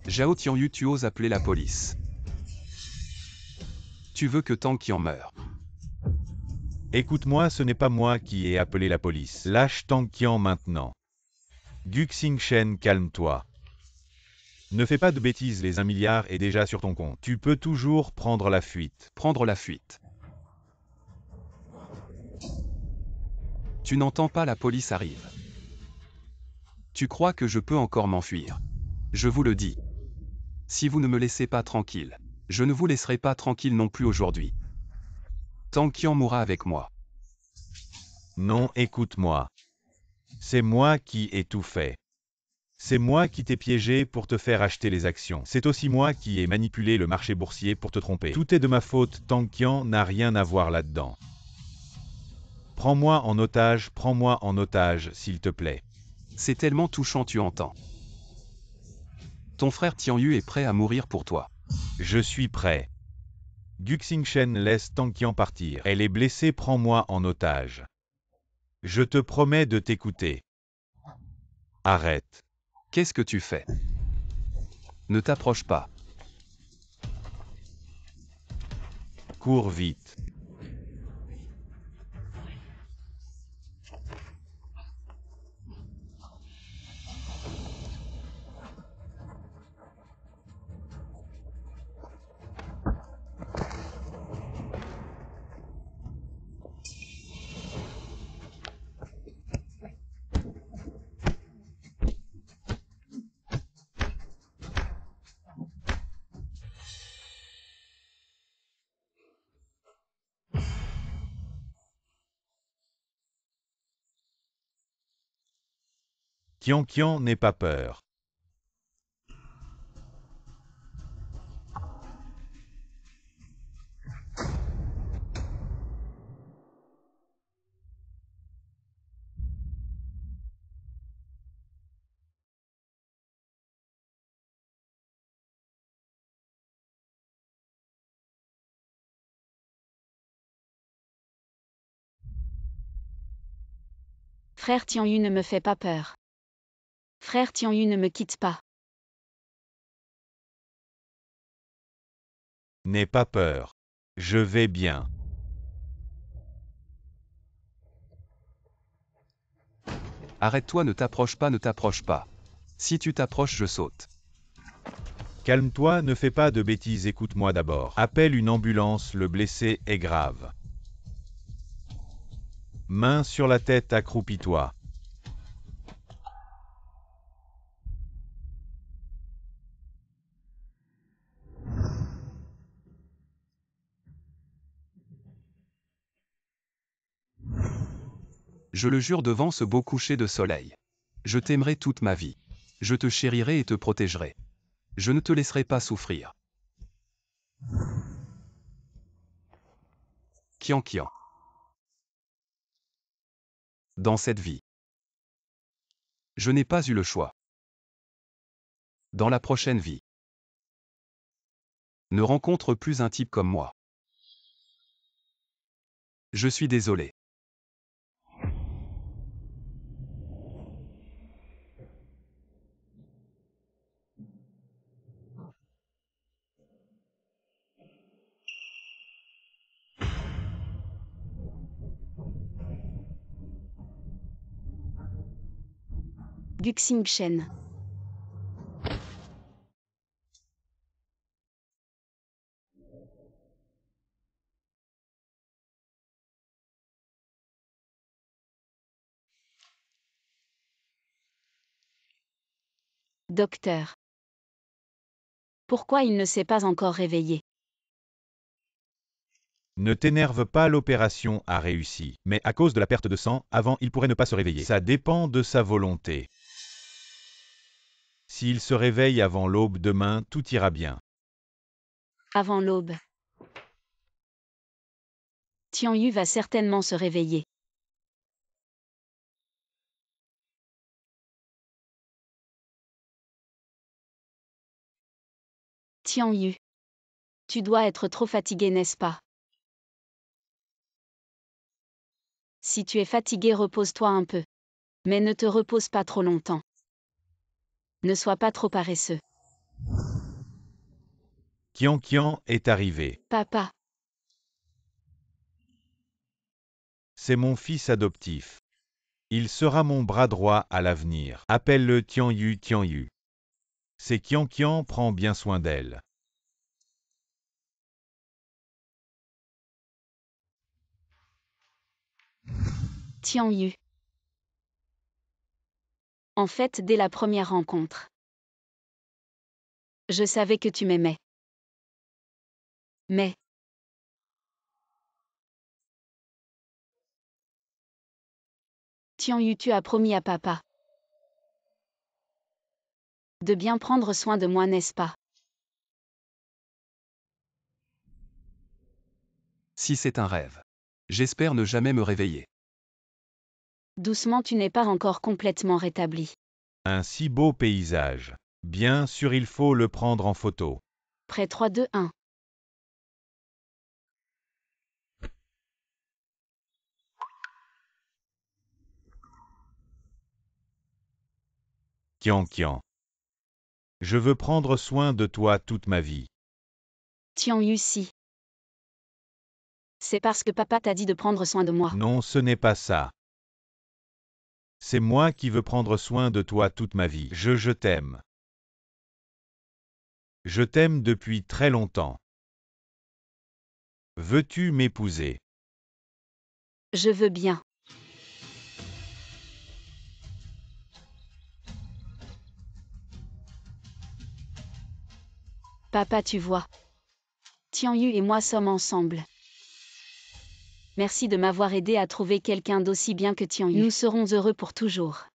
Zhao Tianyu, tu oses appeler la police. Tu veux que Tang-Qian meure. Écoute-moi, ce n'est pas moi qui ai appelé la police. Lâche Tang-Qian maintenant. Guxing-Shen, calme-toi. Ne fais pas de bêtises, les 1 milliard est déjà sur ton compte. Tu peux toujours prendre la fuite. Prendre la fuite. Tu n'entends pas, la police arrive. Tu crois que je peux encore m'enfuir? Je vous le dis. Si vous ne me laissez pas tranquille, je ne vous laisserai pas tranquille non plus aujourd'hui. Tang-Qian mourra avec moi. Non, écoute-moi. C'est moi qui ai tout fait. C'est moi qui t'ai piégé pour te faire acheter les actions. C'est aussi moi qui ai manipulé le marché boursier pour te tromper. Tout est de ma faute, Tang-Qian n'a rien à voir là-dedans. Prends-moi en otage, s'il te plaît. C'est tellement touchant, tu entends. Ton frère Tianyu est prêt à mourir pour toi. Je suis prêt. Guxing-Shen, laisse Tang-Qian partir. Elle est blessée, prends-moi en otage. Je te promets de t'écouter. Arrête. Qu'est-ce que tu fais? Ne t'approche pas. Cours vite. Qian n'aie pas peur. Frère Tianyu ne me fait pas peur. Frère Tianyu ne me quitte pas. N'aie pas peur. Je vais bien. Arrête-toi, ne t'approche pas, ne t'approche pas. Si tu t'approches, je saute. Calme-toi, ne fais pas de bêtises, écoute-moi d'abord. Appelle une ambulance, le blessé est grave. Main sur la tête, accroupis-toi. Je le jure devant ce beau coucher de soleil. Je t'aimerai toute ma vie. Je te chérirai et te protégerai. Je ne te laisserai pas souffrir. Qian. Dans cette vie, je n'ai pas eu le choix. Dans la prochaine vie, ne rencontre plus un type comme moi. Je suis désolé. Guxing Shen. Docteur. Pourquoi il ne s'est pas encore réveillé? Ne t'énerve pas, l'opération a réussi. Mais à cause de la perte de sang, avant il pourrait ne pas se réveiller. Ça dépend de sa volonté. S'il se réveille avant l'aube demain, tout ira bien. Avant l'aube. Tianyu va certainement se réveiller. Tianyu. Tu dois être trop fatigué, n'est-ce pas? Si tu es fatigué, repose-toi un peu. Mais ne te repose pas trop longtemps. Ne sois pas trop paresseux. Qian est arrivé. Papa. C'est mon fils adoptif. Il sera mon bras droit à l'avenir. Appelle-le Tianyu. C'est Qian prend bien soin d'elle. Tianyu. En fait, dès la première rencontre, je savais que tu m'aimais. Mais Tianyu, tu as promis à papa de bien prendre soin de moi, n'est-ce pas? Si c'est un rêve. J'espère ne jamais me réveiller. Doucement, tu n'es pas encore complètement rétabli. Un si beau paysage. Bien sûr, il faut le prendre en photo. Prêt 3, 2, 1. Qian. Je veux prendre soin de toi toute ma vie. Tianyu, si. C'est parce que papa t'a dit de prendre soin de moi. Non, ce n'est pas ça. C'est moi qui veux prendre soin de toi toute ma vie. Je t'aime. Je t'aime depuis très longtemps. Veux-tu m'épouser? Je veux bien. Papa, tu vois. Tianyu et moi sommes ensemble. Merci de m'avoir aidé à trouver quelqu'un d'aussi bien que Tianyu. Nous serons heureux pour toujours.